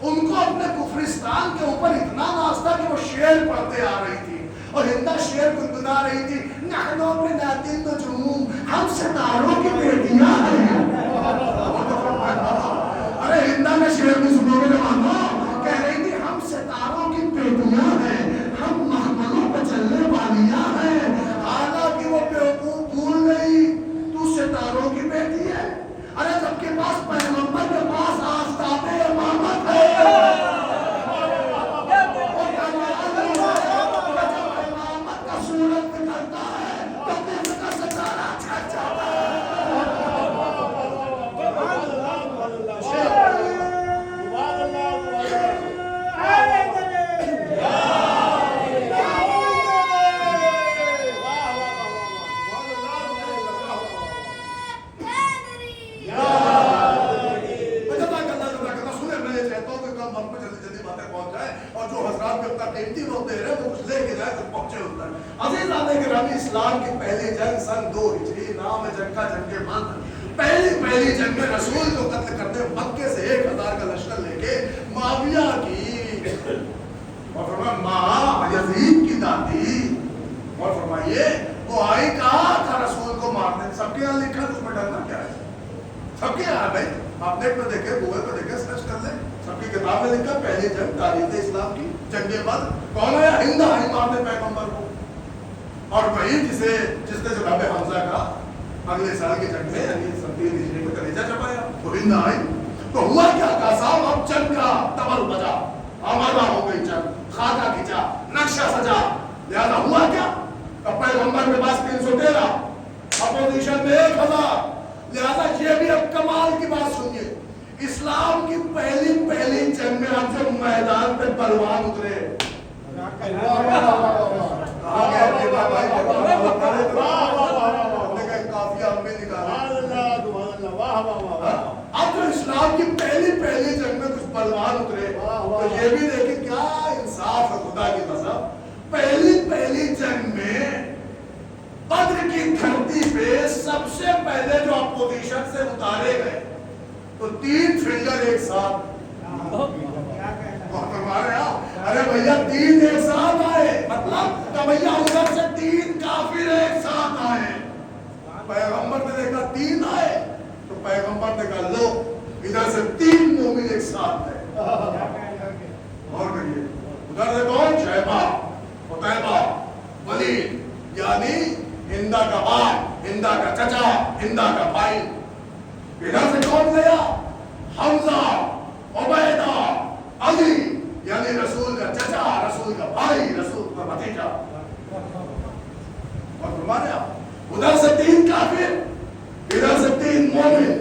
उनको अपने कुफरिस्तान के ऊपर इतना नाज था कि वो शेर पढ़ते आ रही थी और हिंदा शेर गुनगुना रही थी, नहनो पे नातिन नजूम, हम सितारों की बेटियां हैं। अरे हिंदा में शेर भी सुनोगे जवानों, कह रही थी हम सितारों की बेटियां हैं, हम महमलों पे चलने वालियां हैं। हालांकि वो बेवकूफ भूल गई तू सितारों की बेटी है। अरे सबके पास पैगंबर के पास आस्ताबे इमामत है, इमामत का सूरत निकलता है तो किसी का सितारा छट जाता है। इस्लाम की पहली जंग सन 2 हिजरी, नाम है जंग का जंग बंद। पहली जंग में रसूल को कत्ल करने मक्के से 1000 का लश्कर लेके माविया की और फरमाया माँ यजीद की दादी, और फरमाइए वो आई कहा था रसूल को मारने। सबके यहाँ लिखा तो उसमें डरना क्या है? सबके यहाँ भाई, आप नेट पे देखे, गूगल पे देखे, सर्च कर ले, सबकी किताब में लिखा पहली जंग तारीख इस्लाम की जंग बंद। कौन है? हिंदा आई मारने पैगंबर को। और वही जिसने जनाब हमजा का अगले साल की जंग में यानी 3 हिजरी में कलेजा चबाया, वो हिंदा आई। तो हुआ क्या? कहा साहब अब जंग का तबल बजा, आमादा हो गई जंग, खाका खींचा, नक्शा सजा। लिहाजा हुआ क्या? पैगंबर के पास 313, अपोजिशन में 1000। लिहाजा ये भी अब कमाल की बात सुनिए, इस्लाम की पहली जंग में अब जो मैदान पे पहलवान उतरे, अब जो इस्लाम की पहली जंग में कुछ पहलवान उतरे, तो ये भी देखे क्या इंसाफ है खुदा की कसम। पहली जंग में बद्र की धरती पे सबसे पहले जो अपोजिशन से उतारे गए तो 3 फिंगर एक साथ। अरे भैया 3 एक साथ आए, मतलब तो भैया उधर से 3 काफिर एक साथ आए। पैगंबर ने देखा 3 आए तो पैगंबर ने कहा लो इधर से 3 मोमिन एक साथ है। और कहिए उधर से कौन? शैबा, उतैबा, वलीद, यानी हिंदा का बाप, हिंदा का चचा, हिंदा का भाई। इधर से कौन गया? हमजा, उबैदा, अली, यानी रसूल का चचा, रसूल का भाई, रसूल का भतीजा। और फरमाया उधर से 3 काफिर, इधर से 3 मोमिन।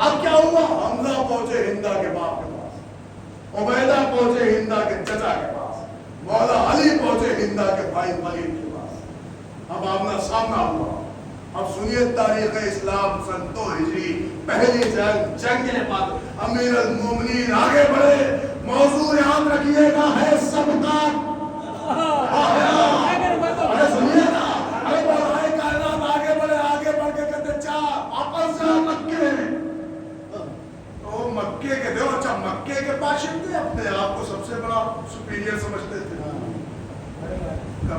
अब क्या हुआ? हमजा पहुंचे हिंदा के बाप के पास, उबैदा पहुंचे हिंदा के चचा के पास, मौला अली पहुंचे हिंदा के भाई वलीद के पास। अब आमना सामना हुआ। अब सुनिए तारीख इस्लाम सन 2 हिजरी, पहली जंग के बाद अमीर अल मोमिनीन आगे बढ़े। मौजू याद रखिएगा है सबका। अरे सुनिए ना, अरे बोलाए कायनात आगे बढ़े, आगे बढ़ के कहते चा वापस जा मक्के। तो मक्के के थे, अच्छा मक्के के बाशिंदे अपने आप को सबसे बड़ा सुपीरियर समझते थे।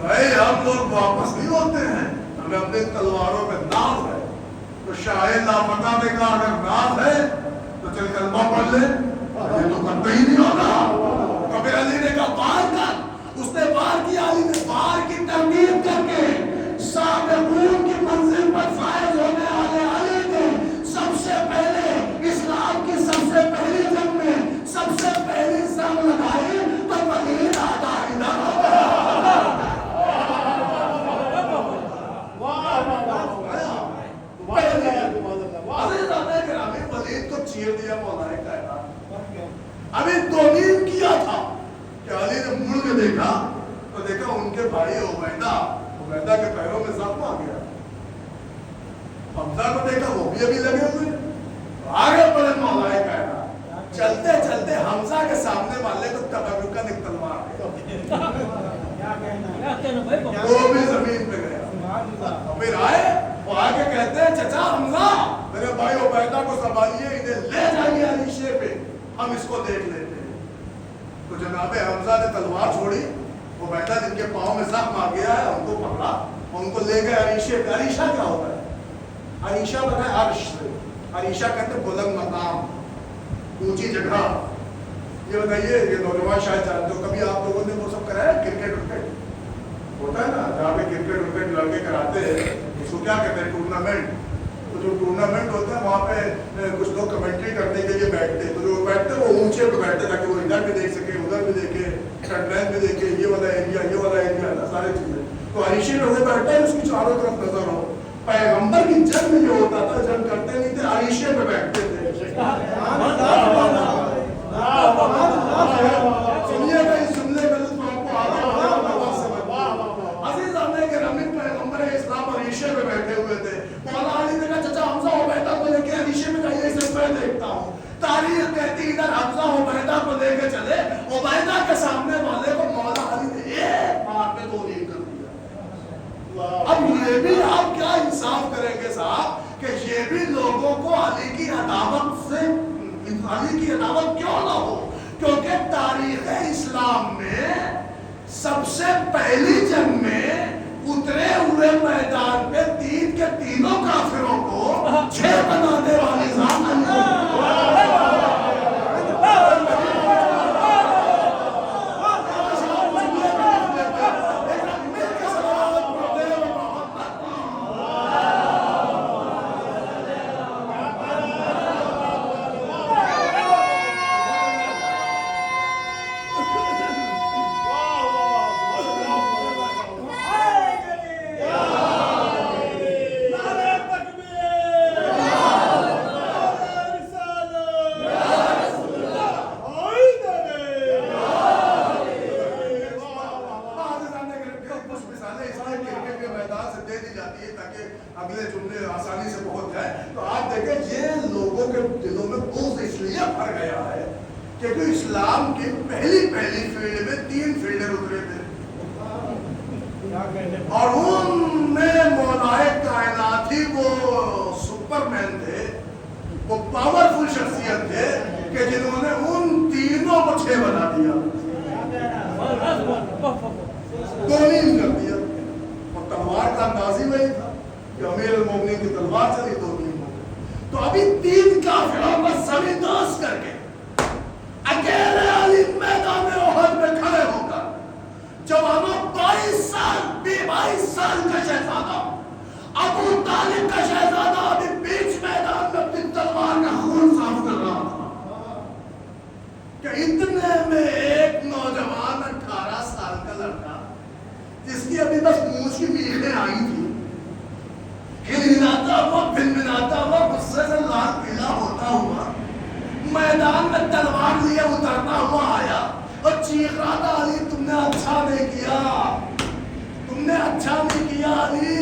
भाई हम लोग वापस नहीं होते हैं, हमें अपने तलवारों पे नाज है। तो शायद लापता ने कहा अगर नाज है तो चल कलमा पढ़ ले, ये तो करते ही नहीं होगा। कभी अली ने कहा वार कर, उसने वार किया। अली ने वार की तरकीब करके साबिक़ून की मंजिल पर फायज होने वाले अली ने सबसे पहले इस्लाम की सबसे पहली जंग में सबसे पहली जंग लगाई तो वलीद आधा इधर हो गया। वलीद को चीर दिया मौलाए कायनात। अभी 2 दिन किया था कि अली ने मुड़ के देखा तो देखा उनके भाई उबैदा के पैरों में जख्म आ गया। हमजा को देखा वो भी अभी लगे हुए, आगे बढ़े मौलाए कायनात। चलते चलते हमजा के सामने वाले को तबरुकन एक तलवार वो भी जमीन पे गया। फिर आए वो आके कहते हैं चचा हमजा मेरे भाई उबैदा को संभालिए, इन्हें ले जाइए अरीशे पे, हम इसको देख लेते हैं। तो जनाबे हमजा ने तलवार छोड़ी, उबैदा जिनके पाँव में जख्म आ गया है उनको पकड़ा, उनको ले गए अरीशे पे। अरीशा क्या होता है? अरीशा बना है अर्श से, अरीशा कहते हैं बुलंद मकाम, ऊंची जगह। ये बताइए, ये नौजवान शायद जानते हो, कभी आप लोगों ने वो सब कराया क्रिकेट विकेट होता है ना, जहाँ पे क्रिकेट विकेट लड़के कराते हैं, उसको क्या कहते हैं टूर्नामेंट। तो जो टूर्नामेंट होता है वहाँ पे कुछ लोग कमेंट्री करने के लिए बैठते हैं, तो जो बैठते हैं वो ऊंचे पे बैठते हैं ताकि वो इधर भी देख सके, उधर भी देखे, फ्रंट भी देखे, ये वाला एरिया ना, सारी चीजें। तो अरीशे में वो बैठता है, उसकी चारों तरफ नजर हो। पैगंबर की जंग जो होता था, जंग करते नहीं थे, अरीशे पे बैठते थे। सुनिएगा इस जुमले में तो आपको अजीज आने के रमीन पैगंबर इस्लाम अरीशे पे बैठे हुए थे। मौला अली ने कहा चचा हमजा उबैदा को लेके अरीशे में जाइए, इसे मैं देखता हूँ। तारीख कहती इधर हमजा उबैदा को लेके चले, उबैदा के सामने वाले को मौला अली ने एक बार में दो नील कर दिया। अब ये भी आप क्या इंसाफ करेंगे साहब कि ये भी लोगों को अली की अदावत से, अली की अदावत क्यों ना हो? क्योंकि तारीख इस्लाम में सबसे पहली जंग में उतरे हुए मैदान पे तीन के तीनों काफिरों को 6 बनाने वाले अगले जुमले आसानी से पहुंच जाए। तो आप देखें ये लोगों के दिलों में बोझ इसलिए भर गया है क्योंकि इस्लाम की पहली फील्ड में 3 फील्डर उतरे थे और उनमें मौलाए कायनात ही वो सुपरमैन थे, वो पावरफुल शख्सियत थे कि जिन्होंने उन तीनों को 6 बना दिया, 2 नील कर दिया। और तलवार का अंदाज ही वही था कि अमीर मोमिनीन की तलवार चली 2 नील हो गए। तो अभी 3 काफिरों को समीदोस करके अकेले अली मैदान उहद में खड़े होकर जवानों 22 साल का शहजादा अबू तालिब का शहजादा अभी बीच मैदान में अपनी तलवार का खून साफ कर रहा था कि इतने में एक नौजवान 18 साल का लड़का जिसकी अभी बस मूंछ की मीखें आई थी, हिलहिलाता हुआ भिनभिनाता हुआ गुस्से से लाल पीला होता हुआ मैदान में तलवार लिए उतरता हुआ आया और चीख रहा था, अली तुमने अच्छा नहीं किया, तुमने अच्छा नहीं किया अली,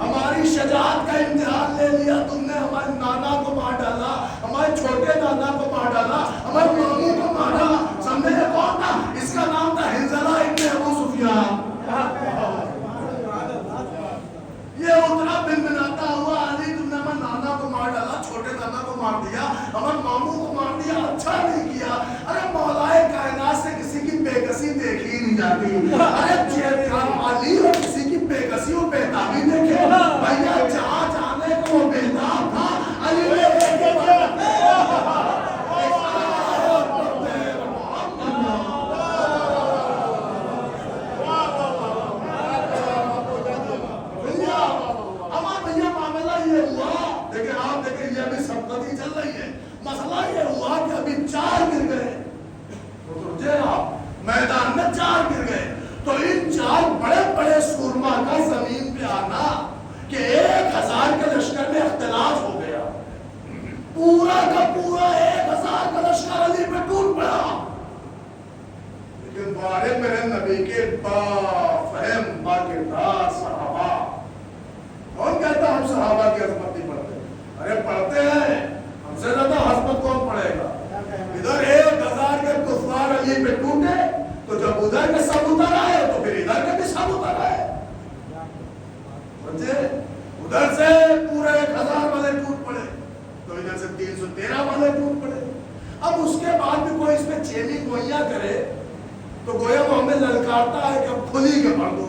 हमारी शजाअत का इम्तिहान ले लिया तुमने, हमारे नाना को मार डाला, हमारे छोटे नाना को मार डाला, हमारे मामू को मार डाला। समझे कौन था? इसका नाम था हिंजला इब्न अबू सुफियान। ये उतरा भिनभिनाता हुआ, अली तुमने हमारे नाना को मार डाला, छोटे नाना को मार दिया, हमारे मामू को मार दिया, अच्छा नहीं किया। अरे मौलाए कायनात से किसी की बेकसी देखी ही नहीं जाती। अरे अली और किसी की बेकसी और बेताबी देखे भैया, जहाँ जाने को वो बेताब था, अली ने चल रही है। मसला ये हुआ कि अभी 4 गिर गए, मैदान में 4 गिर गए। तो इन 4 बड़े बड़े सूरमा का जमीन पे आना कि 1000 के लश्कर में इख्तिलाफ हो गया, पूरा का पूरा 1000 का लश्कर अली पे टूट पड़ा। लेकिन बारे मेरे नबी के बाफहम बाकिरदार सहाबा, कौन कहता हम सहाबा की अजमत नहीं पढ़ते? अरे पढ़ते हैं, हमसे ज्यादा हजमत कौन पड़ेगा? इधर 1000 के कुफार अली पे टूटे तो जब उधर के सब उतर आए तो फिर इधर के भी सब उतर आए। समझे? उधर से छेमी गोइयां करे तो गोया वो हमें ललकारता है कि अब खुली के पढ़ दो।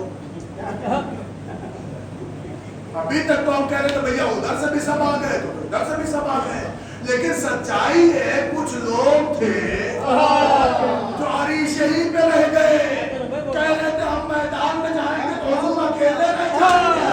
अभी तक तो हम कह रहे थे भैया उधर से भी सब आ गए, तो उधर से भी सब आ गए, लेकिन सच्चाई है कुछ लोग थे जो अरीशे ही पे रह गए, कह रहे थे हम मैदान में जाएंगे तो हुजूर अकेले नहीं जाएंगे।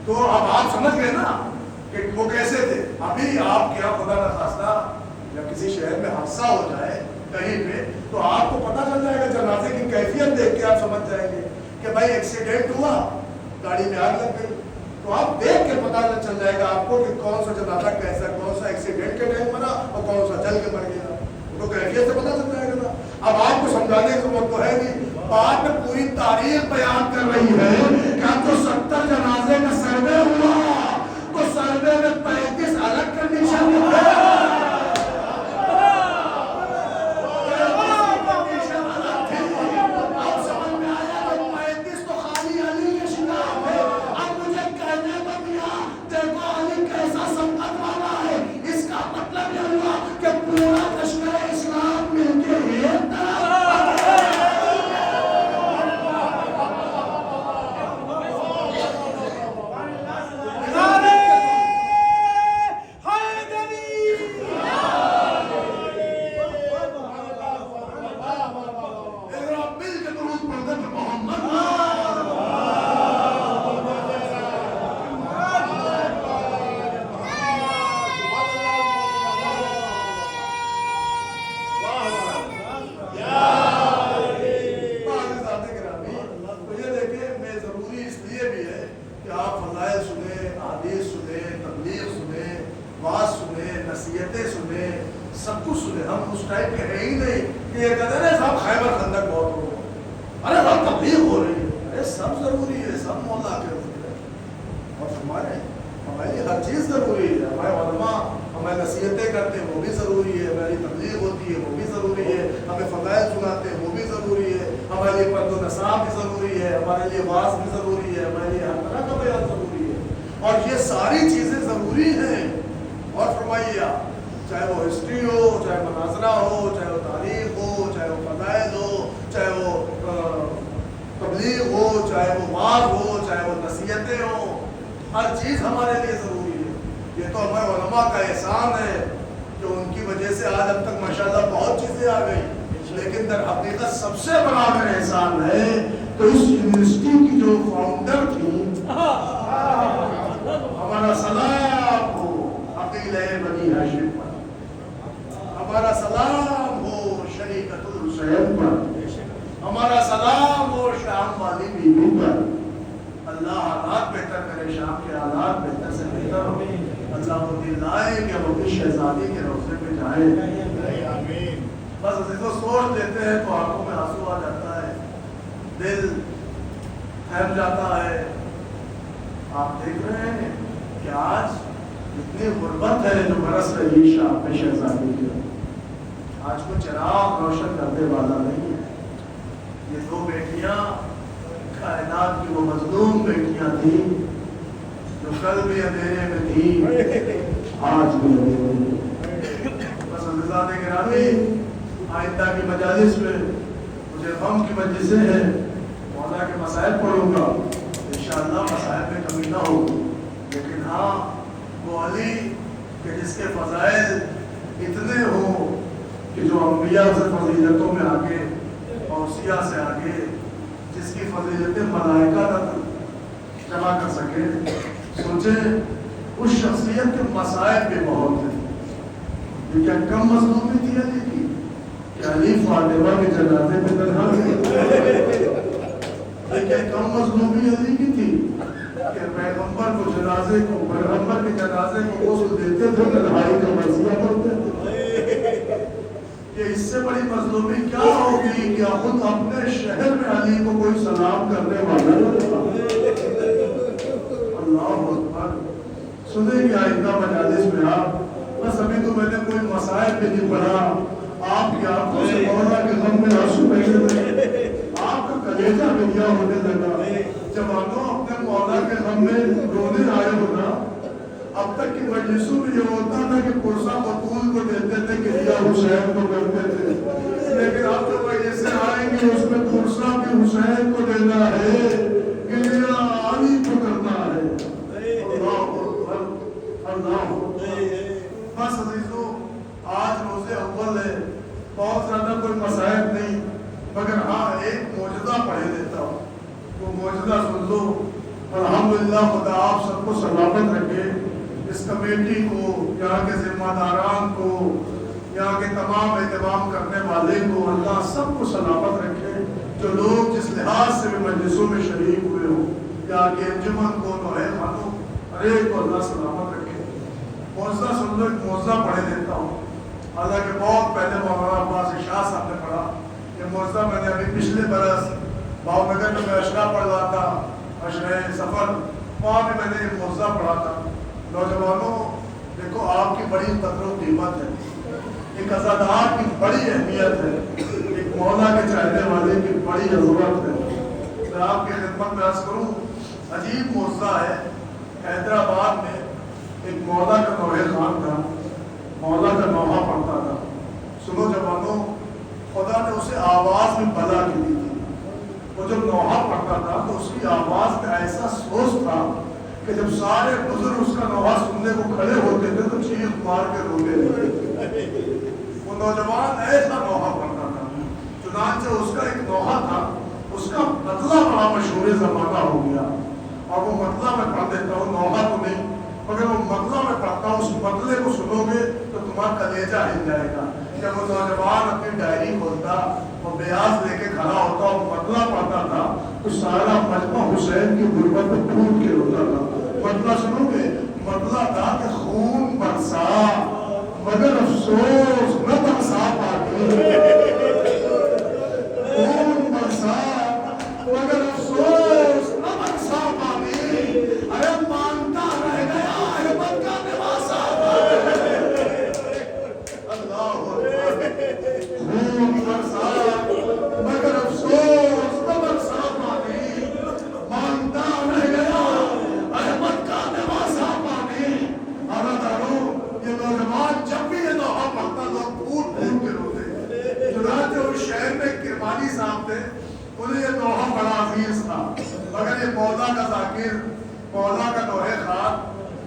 तो अब आप समझ गए ना कि वो कैसे थे। अभी आप क्या खुदा न खास्ता या किसी शहर में हादसा हो जाए कहीं पे तो आपको पता चल जाएगा, जनाजे की कैफियत देख के आप समझ जाएंगे कि भाई एक्सीडेंट हुआ, गाड़ी में आग लग गई, तो आप देख के पता चल जाएगा आपको कि कौन सा जनाजा कैसा, कौन सा एक्सीडेंट के टाइम मरा और कौन सा जल के मर गया, तो कैफियत से पता चल जाएगा ना। अब आपको समझाने की जरूरत तो है नहीं, बात में पूरी तारीख बयान कर रही है कि अब जो 70 जनाजे का सर्वे हुआ तो सर्वे में 35 अलग कंडीशन में थे। अब समझ में आया कि 35 तो खाली अली के शिकार है। अब मुझे कहने को दिया देखो अली कैसा संकट वाला है, इसका मतलब यह हुआ कि पूरा लश्कर इस्लाम मिलके एक तरफ आइंदा की मजालिस में मुझे गम की मजलिसें हैं, मौला के मसाइल पढ़ूंगा, इंशाअल्लाह मसाइल में कमी ना होगी, लेकिन हाँ ہاں وہ علی کہ جس کے فضائل اتنے ہوں کہ جو انبیاء سے فضیلتوں میں آگے، اوصیاء سے آگے، جس کی فضیلتیں ملائکہ نہ جمع کر سکے. سوچیں اس شخصیت کے مسائل بھی بہت ہیں. یہ کیا کم مظلومی تھی علی کی کہ علی فاطمہ کے جنازے میں تنہا گئے؟ یہ کیا کم مظلومی علی کی تھی کہ پیغمبر کو جنازے کو، پیغمبر کے جنازے کو غسل دیتے تھے، تنہائی کا مرثیہ پڑھتے تھے؟ کہ اس سے بڑی مظلومی کیا ہوگی کہ خود اپنے شہر میں علی کو کوئی سلام کرنے والا نہ تھا. اللہ اکبر. سنیں گے آئندہ مجالس میں آپ. بس ابھی تو میں نے کوئی مسائل بھی نہیں پڑھا. آپ کی آنکھوں سے مولا کے غم میں آنسو بہنے لگے، آپ کا کلیجہ گریا ہونے لگا. جوانوں اپنے مولا کے غم میں رونے آئے ہونا. اب تک کی مجلسوں میں یہ ہوتا تھا کہ پرسہ بطول کو دیتے تھے، گریا حسین کو کرتے تھے. لیکن اب جو مجلسیں آئیں گے اس میں پرسہ بھی حسین کو دینا ہے، گریا علی کو کرنا ہے. اللہ اکبر، اللہ اکبر. بس عزیزو، آج روز اول ہے، بہت زیادہ کوئی مسائل نہیں، مگر ہاں ایک معجزہ پڑھ دیتا ہوں. وہ معجزہ سن لو. الحمدللہ خدا آپ سب کو سلامت رکھے. اس کمیٹی کو، یہاں کے ذمہ داران کو، یہاں کے تمام اہتمام کرنے والے کو اللہ سب کو سلامت رکھے. جو لوگ جس لحاظ سے بھی مجلسوں میں شریک ہوئے ہوں، یہاں کے انجمن کو، نوحے خانوں، ہر ایک کو اللہ سلامت رکھے. معجزہ سن لو. ایک معجزہ پڑھ دیتا ہوں. حالانکہ بہت پہلے مولانا عباس شاہ صاحب نے پڑھا. یہ معجزہ میں نے ابھی پچھلے برس بھاؤ نگر میں اشرا پڑھ رہا تھا، اشرے سفر، وہاں بھی میں نے یہ معجزہ پڑھا تھا. نوجوانوں دیکھو، آپ کی بڑی قدر و قیمت ہے، ایک عزادار کی بڑی اہمیت ہے، ایک مولا کے چاہنے والے کی بڑی ضرورت ہے. میں آپ کی خدمت میں عرض کروں، عجیب معجزہ ہے. حیدرآباد میں ایک مولا کا نوحہ خان تھا، مولا کا نوحہ پڑھتا تھا. سنو جوانوں، خدا نے اسے آواز میں بلا کی دی تھی. وہ جب نوحہ پڑھتا تھا تو اس کی آواز میں ایسا سوز تھا کہ جب سارے بزرگ اس کا نوحہ سننے کو کھڑے ہوتے تھے تو چیخ مار کے روتے تھے. وہ نوجوان ایسا نوحہ پڑھتا تھا. چنانچہ اس کا ایک نوحہ تھا، اس کا مطلع بڑا مشہور زمانہ ہو گیا. اور وہ مطلع میں پڑھ دیتا ہوں، نوحہ تو نہیں مگر وہ مطلع میں پڑھتا ہوں. اس مطلع کو سنو گے تو تمہارا کلیجہ ہل جائے گا. جب وہ نوجوان اپنی ڈائری کھولتا، وہ بیاض لے کے کھڑا ہوتا اور مطلع پڑھتا تھا تو سارا مجمع حسین کی غربت میں ٹوٹ کے روتا تھا. مطلع سنو گے، مطلع تھا کہ خون برسا مگر افسوس نہ برسا پاتی. خون برسا مگر افسوس نہ برسا پاتی. ارے مانتا رہ گیا احمد کا نواسا. اللہ خون برسا مگر افسوس نہ برسا پاتی. مانتا رہ گیا احمد کا نواسا پاتی. یہ نوجوان جب بھی یہ نوحہ پڑھتا لوگ پھوٹ پھوٹ کے روتے. چنانچہ اس شہر میں کرمانی صاحب تھے، انہیں یہ نوحہ بڑا عزیز تھا. مگر یہ مولا کا ذاکر، مولا کا نوحہ خان،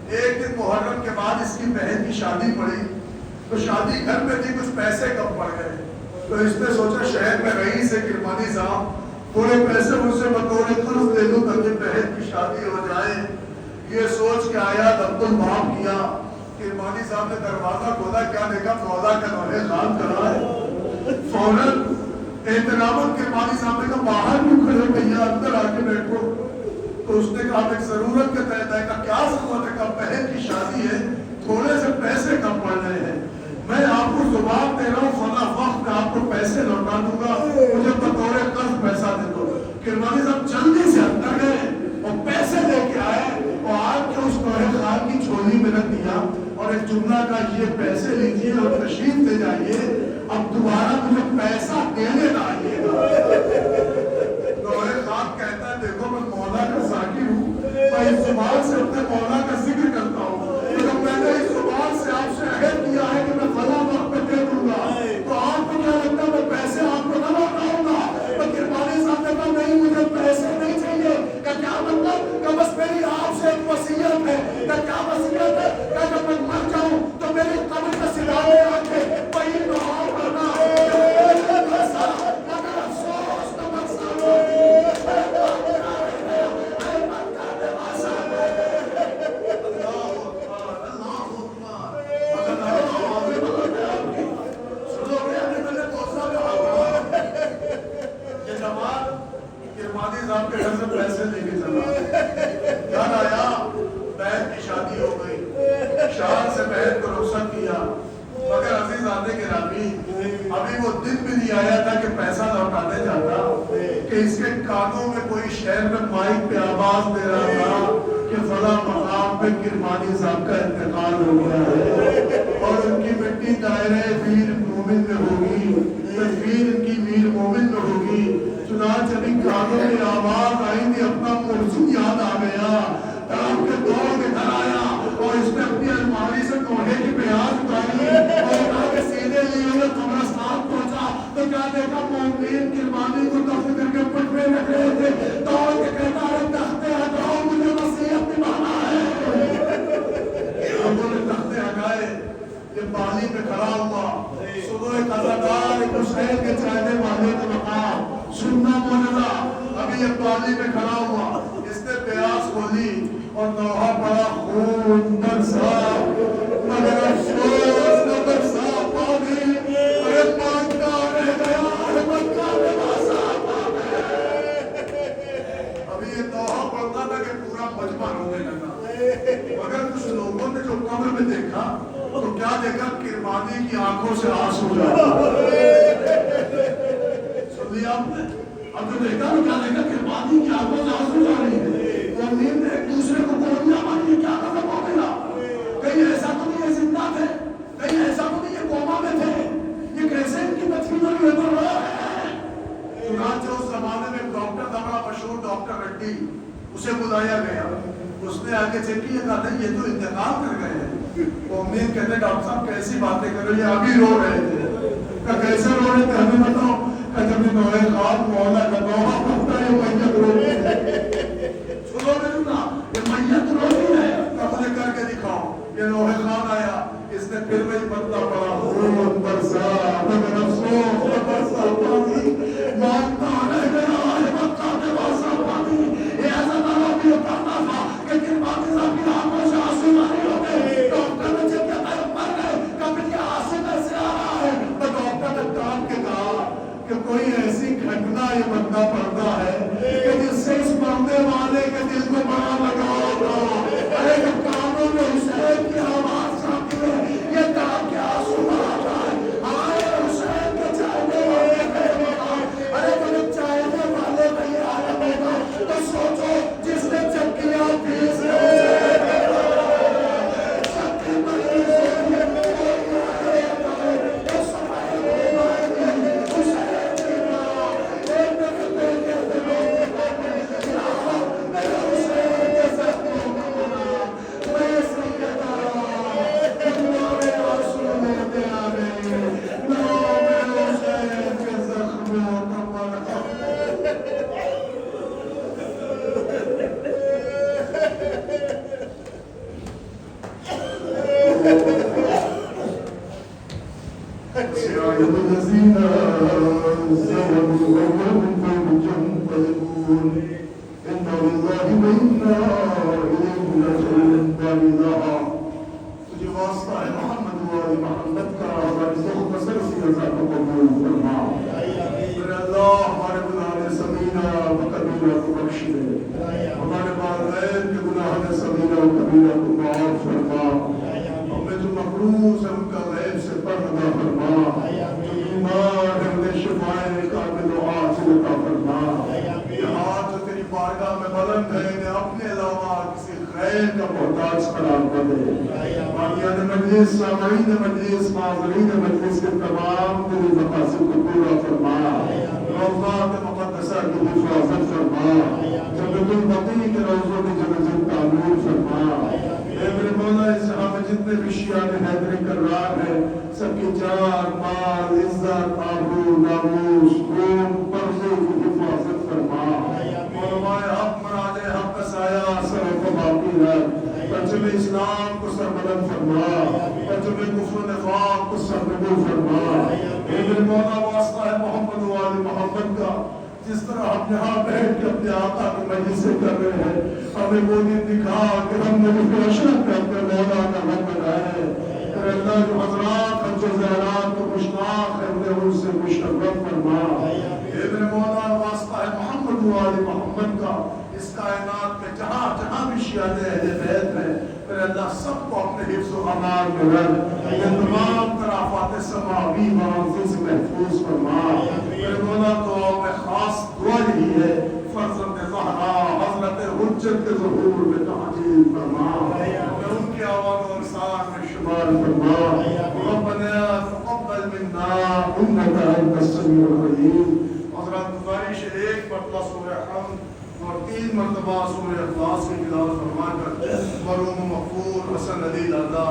ایک دن محرم کے بعد اس کی بہن کی شادی پڑی. تو شادی گھر میں تھی، کچھ پیسے کم پڑ گئے. تو اس نے سوچا شہر میں رئیس ہے کرمانی صاحب، تھوڑے پیسے مجھ سے بطور قرض دے دوں تاکہ بہن کی شادی ہو جائے. یہ سوچ کے آیا، عبد الباب کیا. کرمانی صاحب نے دروازہ کھولا، کیا دیکھا؟ مولا کا نوحہ خان کھڑا ہے. فوراً احتراماً کرمانی صاحب نے کہا باہر کیوں کھڑے بھیا، اندر آ کے بیٹھو. تو اس نے کہا ایک ضرورت کے تحت ہے. کہا کیا ضرورت ہے؟ کہا بہن کی شادی ہے، تھوڑے سے پیسے کم پڑ رہے ہیں، میں آپ کو زبان دے رہا ہوں فلاں وقت میں آپ کو پیسے لوٹا دوں گا، مجھے بطور قرض پیسہ دے دو. کرمانی صاحب جلدی سے اندر گئے اور پیسے لے کے آئے اور آ کے اس نوحہ خان کی جھولی میں رکھ دیا اور ایک جملہ کا یہ پیسے لیجیے اور تشریف لے جائیے، اب دوبارہ مجھے پیسہ دینے نہ آئیے گا. نوحہ خان کہتا ہے دیکھو میں مولا کا ذاکر ہوں، میں اس زبان سے اپنے مولا کا ذکر کرتا ہوں، لیکن میں نے اس زبان سے آپ سے عہد کیا ہے کہ میں فلاں وقت پہ دے دوں گا. تو آپ کو کیا لگتا ہے میں پیسے آپ کو نہ لوٹاؤں گا؟ تو کرمانی صاحب نے کہا نہیں، مجھے پیسے نہیں چاہیے. کہ کیا مطلب؟ کہ بس میری آپ سے ایک وصیت ہے. کہ کیا سامنے گرامی ابھی وہ دن بھی نہیں آیا تھا کہ پیسہ لوٹانے جاتا کہ اس کے کانوں میں کوئی شہر میں مائک پہ آواز دے رہا تھا کہ فلاں مقام پہ کرمانی صاحب کا انتقال ہو گیا ہے اور ان کی مٹی دائرہ ویر مومن میں ہوگی، تدفین ان کی ویر مومن میں ہوگی۔ چنانچہ بھی کانوں میں آواز آئی تھی، اپنا محسن یاد آ گیا، تڑپ کے دوڑ کے گھر آیا اور اس نے اپنی الماری سے لوہے کی پیاز اتاری اور کہا کہ سیدھے لیے ہوئے قبرستان پہنچا تو کیا دیکھا مومن کرمانی کو دفن کر کے پٹوے رکھ رہے تھے، دوڑ کے کہتا ہے تختے ہٹاؤ مجھے وصیت نبھانا ہے۔ انہوں نے تختے ہٹائے، یہ پانی پہ کھڑا ہوا، صبح قضادار حسین کے چاہنے والے کا مقام سننا معجزہ، ابھی یہ پانی پہ کھڑا ہوا، اس نے پیاس کھولی اور نوحہ پڑا خون برسا، مگر افسوس نہ برسا پانی، ارے مانگتا رہ گیا احمد کا نواسا پانے۔ ابھی یہ نوحہ پڑتا تھا کہ پورا مجمع رونے لگا، مگر کچھ لوگوں نے جو قبر میں دیکھا تو کیا دیکھا؟ کرمانی کی آنکھوں سے آنسو جاتا۔ سن لیا آپ نے؟ اب جو دیکھا تو کیا دیکھا؟ کرمانی کی آنکھوں سے آنسو جا رہی ہے۔ وہ نیند نے ایک دوسرے کو گولیاں ماری، یہ کیا قسم ہو گیا؟ کہیں ایسا تو نہیں یہ زندہ تھے، کہیں ایسا تو نہیں یہ کوما میں تھے، یہ کیسے ان کی تدفین ہوئی تو رو رہے ہیں؟ چنانچہ اس زمانے میں ایک ڈاکٹر تھا، بڑا مشہور ڈاکٹر رڈی، اسے بلایا گیا، اس نے آگے چیک کیا، کہا تھا یہ تو انتقال کر گئے ہیں۔ وہ امید کہتے ہیں ڈاکٹر صاحب کیسی باتیں کر رہے ہیں، یہ ابھی رو رہے تھے۔ کہا کیسے رو رہے تھے ہمیں بتاؤ؟ کہا جب یہ نوحہ خواب مولا کا نوحہ پڑتا ہے یہ میت رو رہی ہے۔ سنو نے سنا یہ میت رو رہی ہے، کہا مجھے کر کے دکھاؤ۔ یہ نوحہ خان آیا، اس نے پھر وہی بندہ پڑا، خون برسا مگر افسوس نہ برسا پانی، مانگتا رہ گیا احمد کا نواسا پانی۔ یہ ایسا نہ بھی اترتا تھا کہ کرمانی صاحب کی آنکھوں سے آنسو جاری ہو گئے۔ ڈاکٹر نے چیک کیا تھا مر گئے، کبھی یہ آنسو کیسے آ رہا ہے؟ تو ڈاکٹر نے ڈانٹ کے کہا کہ کوئی ایسی گھٹنا یہ بندہ پڑتا ہے کہ جس سے اس مرنے والے کے دل کو بڑا لگاؤ تھا۔ ارے جب کانوں میں حسین کی آواز آتی ہے یہ تڑپ کے آنسو آتا ہے، آئے حسین کے چاہنے والے پہ ہوگا۔ ارے جب چاہنے والے پہ یہ عالم ہوگا تو سوچو جس نے چکیاں پیس سامعین مجلس، ناظرین مجلس کے تمام دلی مقاصد کو پورا فرما، روضات مقدسہ کی حفاظت فرما، جنت البقیع کے روضوں کی جنت تعمیر فرما۔ اے میرے مولا اس جہاں میں جتنے بھی شیعہ حیدری کرار ہیں سب کی جان، مال، عزت، آبرو، ناموس، خون، پردے کی حفاظت فرما۔ علماء حق مناظر حق کا سایہ سر کو باقی رکھ، پرچم اسلام کو سربلند فرما، پرچم کفر و نفاق کو سرنگو فرما۔ اے میرے مولا واسطہ ہے محمد و آل محمد کا، جس طرح ہم یہاں بیٹھ کے اپنے آقا کی مجلسیں کر رہے ہیں، ہمیں وہ دن دکھا کہ ہم نے بھی اشرف پہ اپنے مولا کا رب بنائے۔ اے اللہ جو حضرات ہم جو زہرات کو مشتاق ہے انہیں ان سے مشرف فرما۔ اے میرے مولا واسطہ ہے محمد و آل محمد کا، اس کائنات میں جہاں جہاں بھی شیعہ اہل بیت ہیں، اے اللہ سب کو اپنے حفظ و امان میں رکھ، یہ تمام طرافات سماوی معزز سے محفوظ فرما۔ میرے مولا دعا میں خاص دعا یہی ہے، فرزند زہرا حضرت حجت کے ظہور میں تعجیل فرما، میں ان کی آوان و ارسال میں شمار فرما۔ ربنا تقبل منا انک انت السمیع العلیم۔ حضرات گزارش ہے ایک مرتبہ سورہ حمد اور 3 مرتبہ سورہ اخلاص کی تلاوت فرما کر مرحوم مغفور حسن علی دادا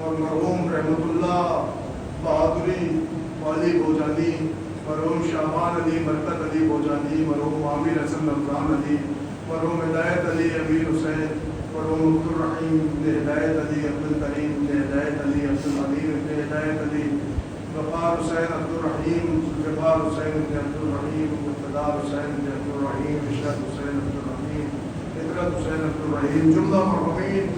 اور مرحوم رحمت اللہ بہادری والی بوجانی، مرحوم شعبان علی برکت علی بوجانی، مرحوم عامر حسن رمضان علی، مرحوم ہدایت علی امیر حسین، مرحوم عبد الرحیم ابن ہدایت علی عبد الکریم ابن ہدایت علی عبد العلیم ابن ہدایت علی، غفار حسین عبد الرحیم، غفار حسین ابن عبد الرحیم، مقتدار حسین ابن عبد الرحیم، اشرف حسین عبد الرحیم، فطرت حسین عبد الرحیم، جملہ مرحومین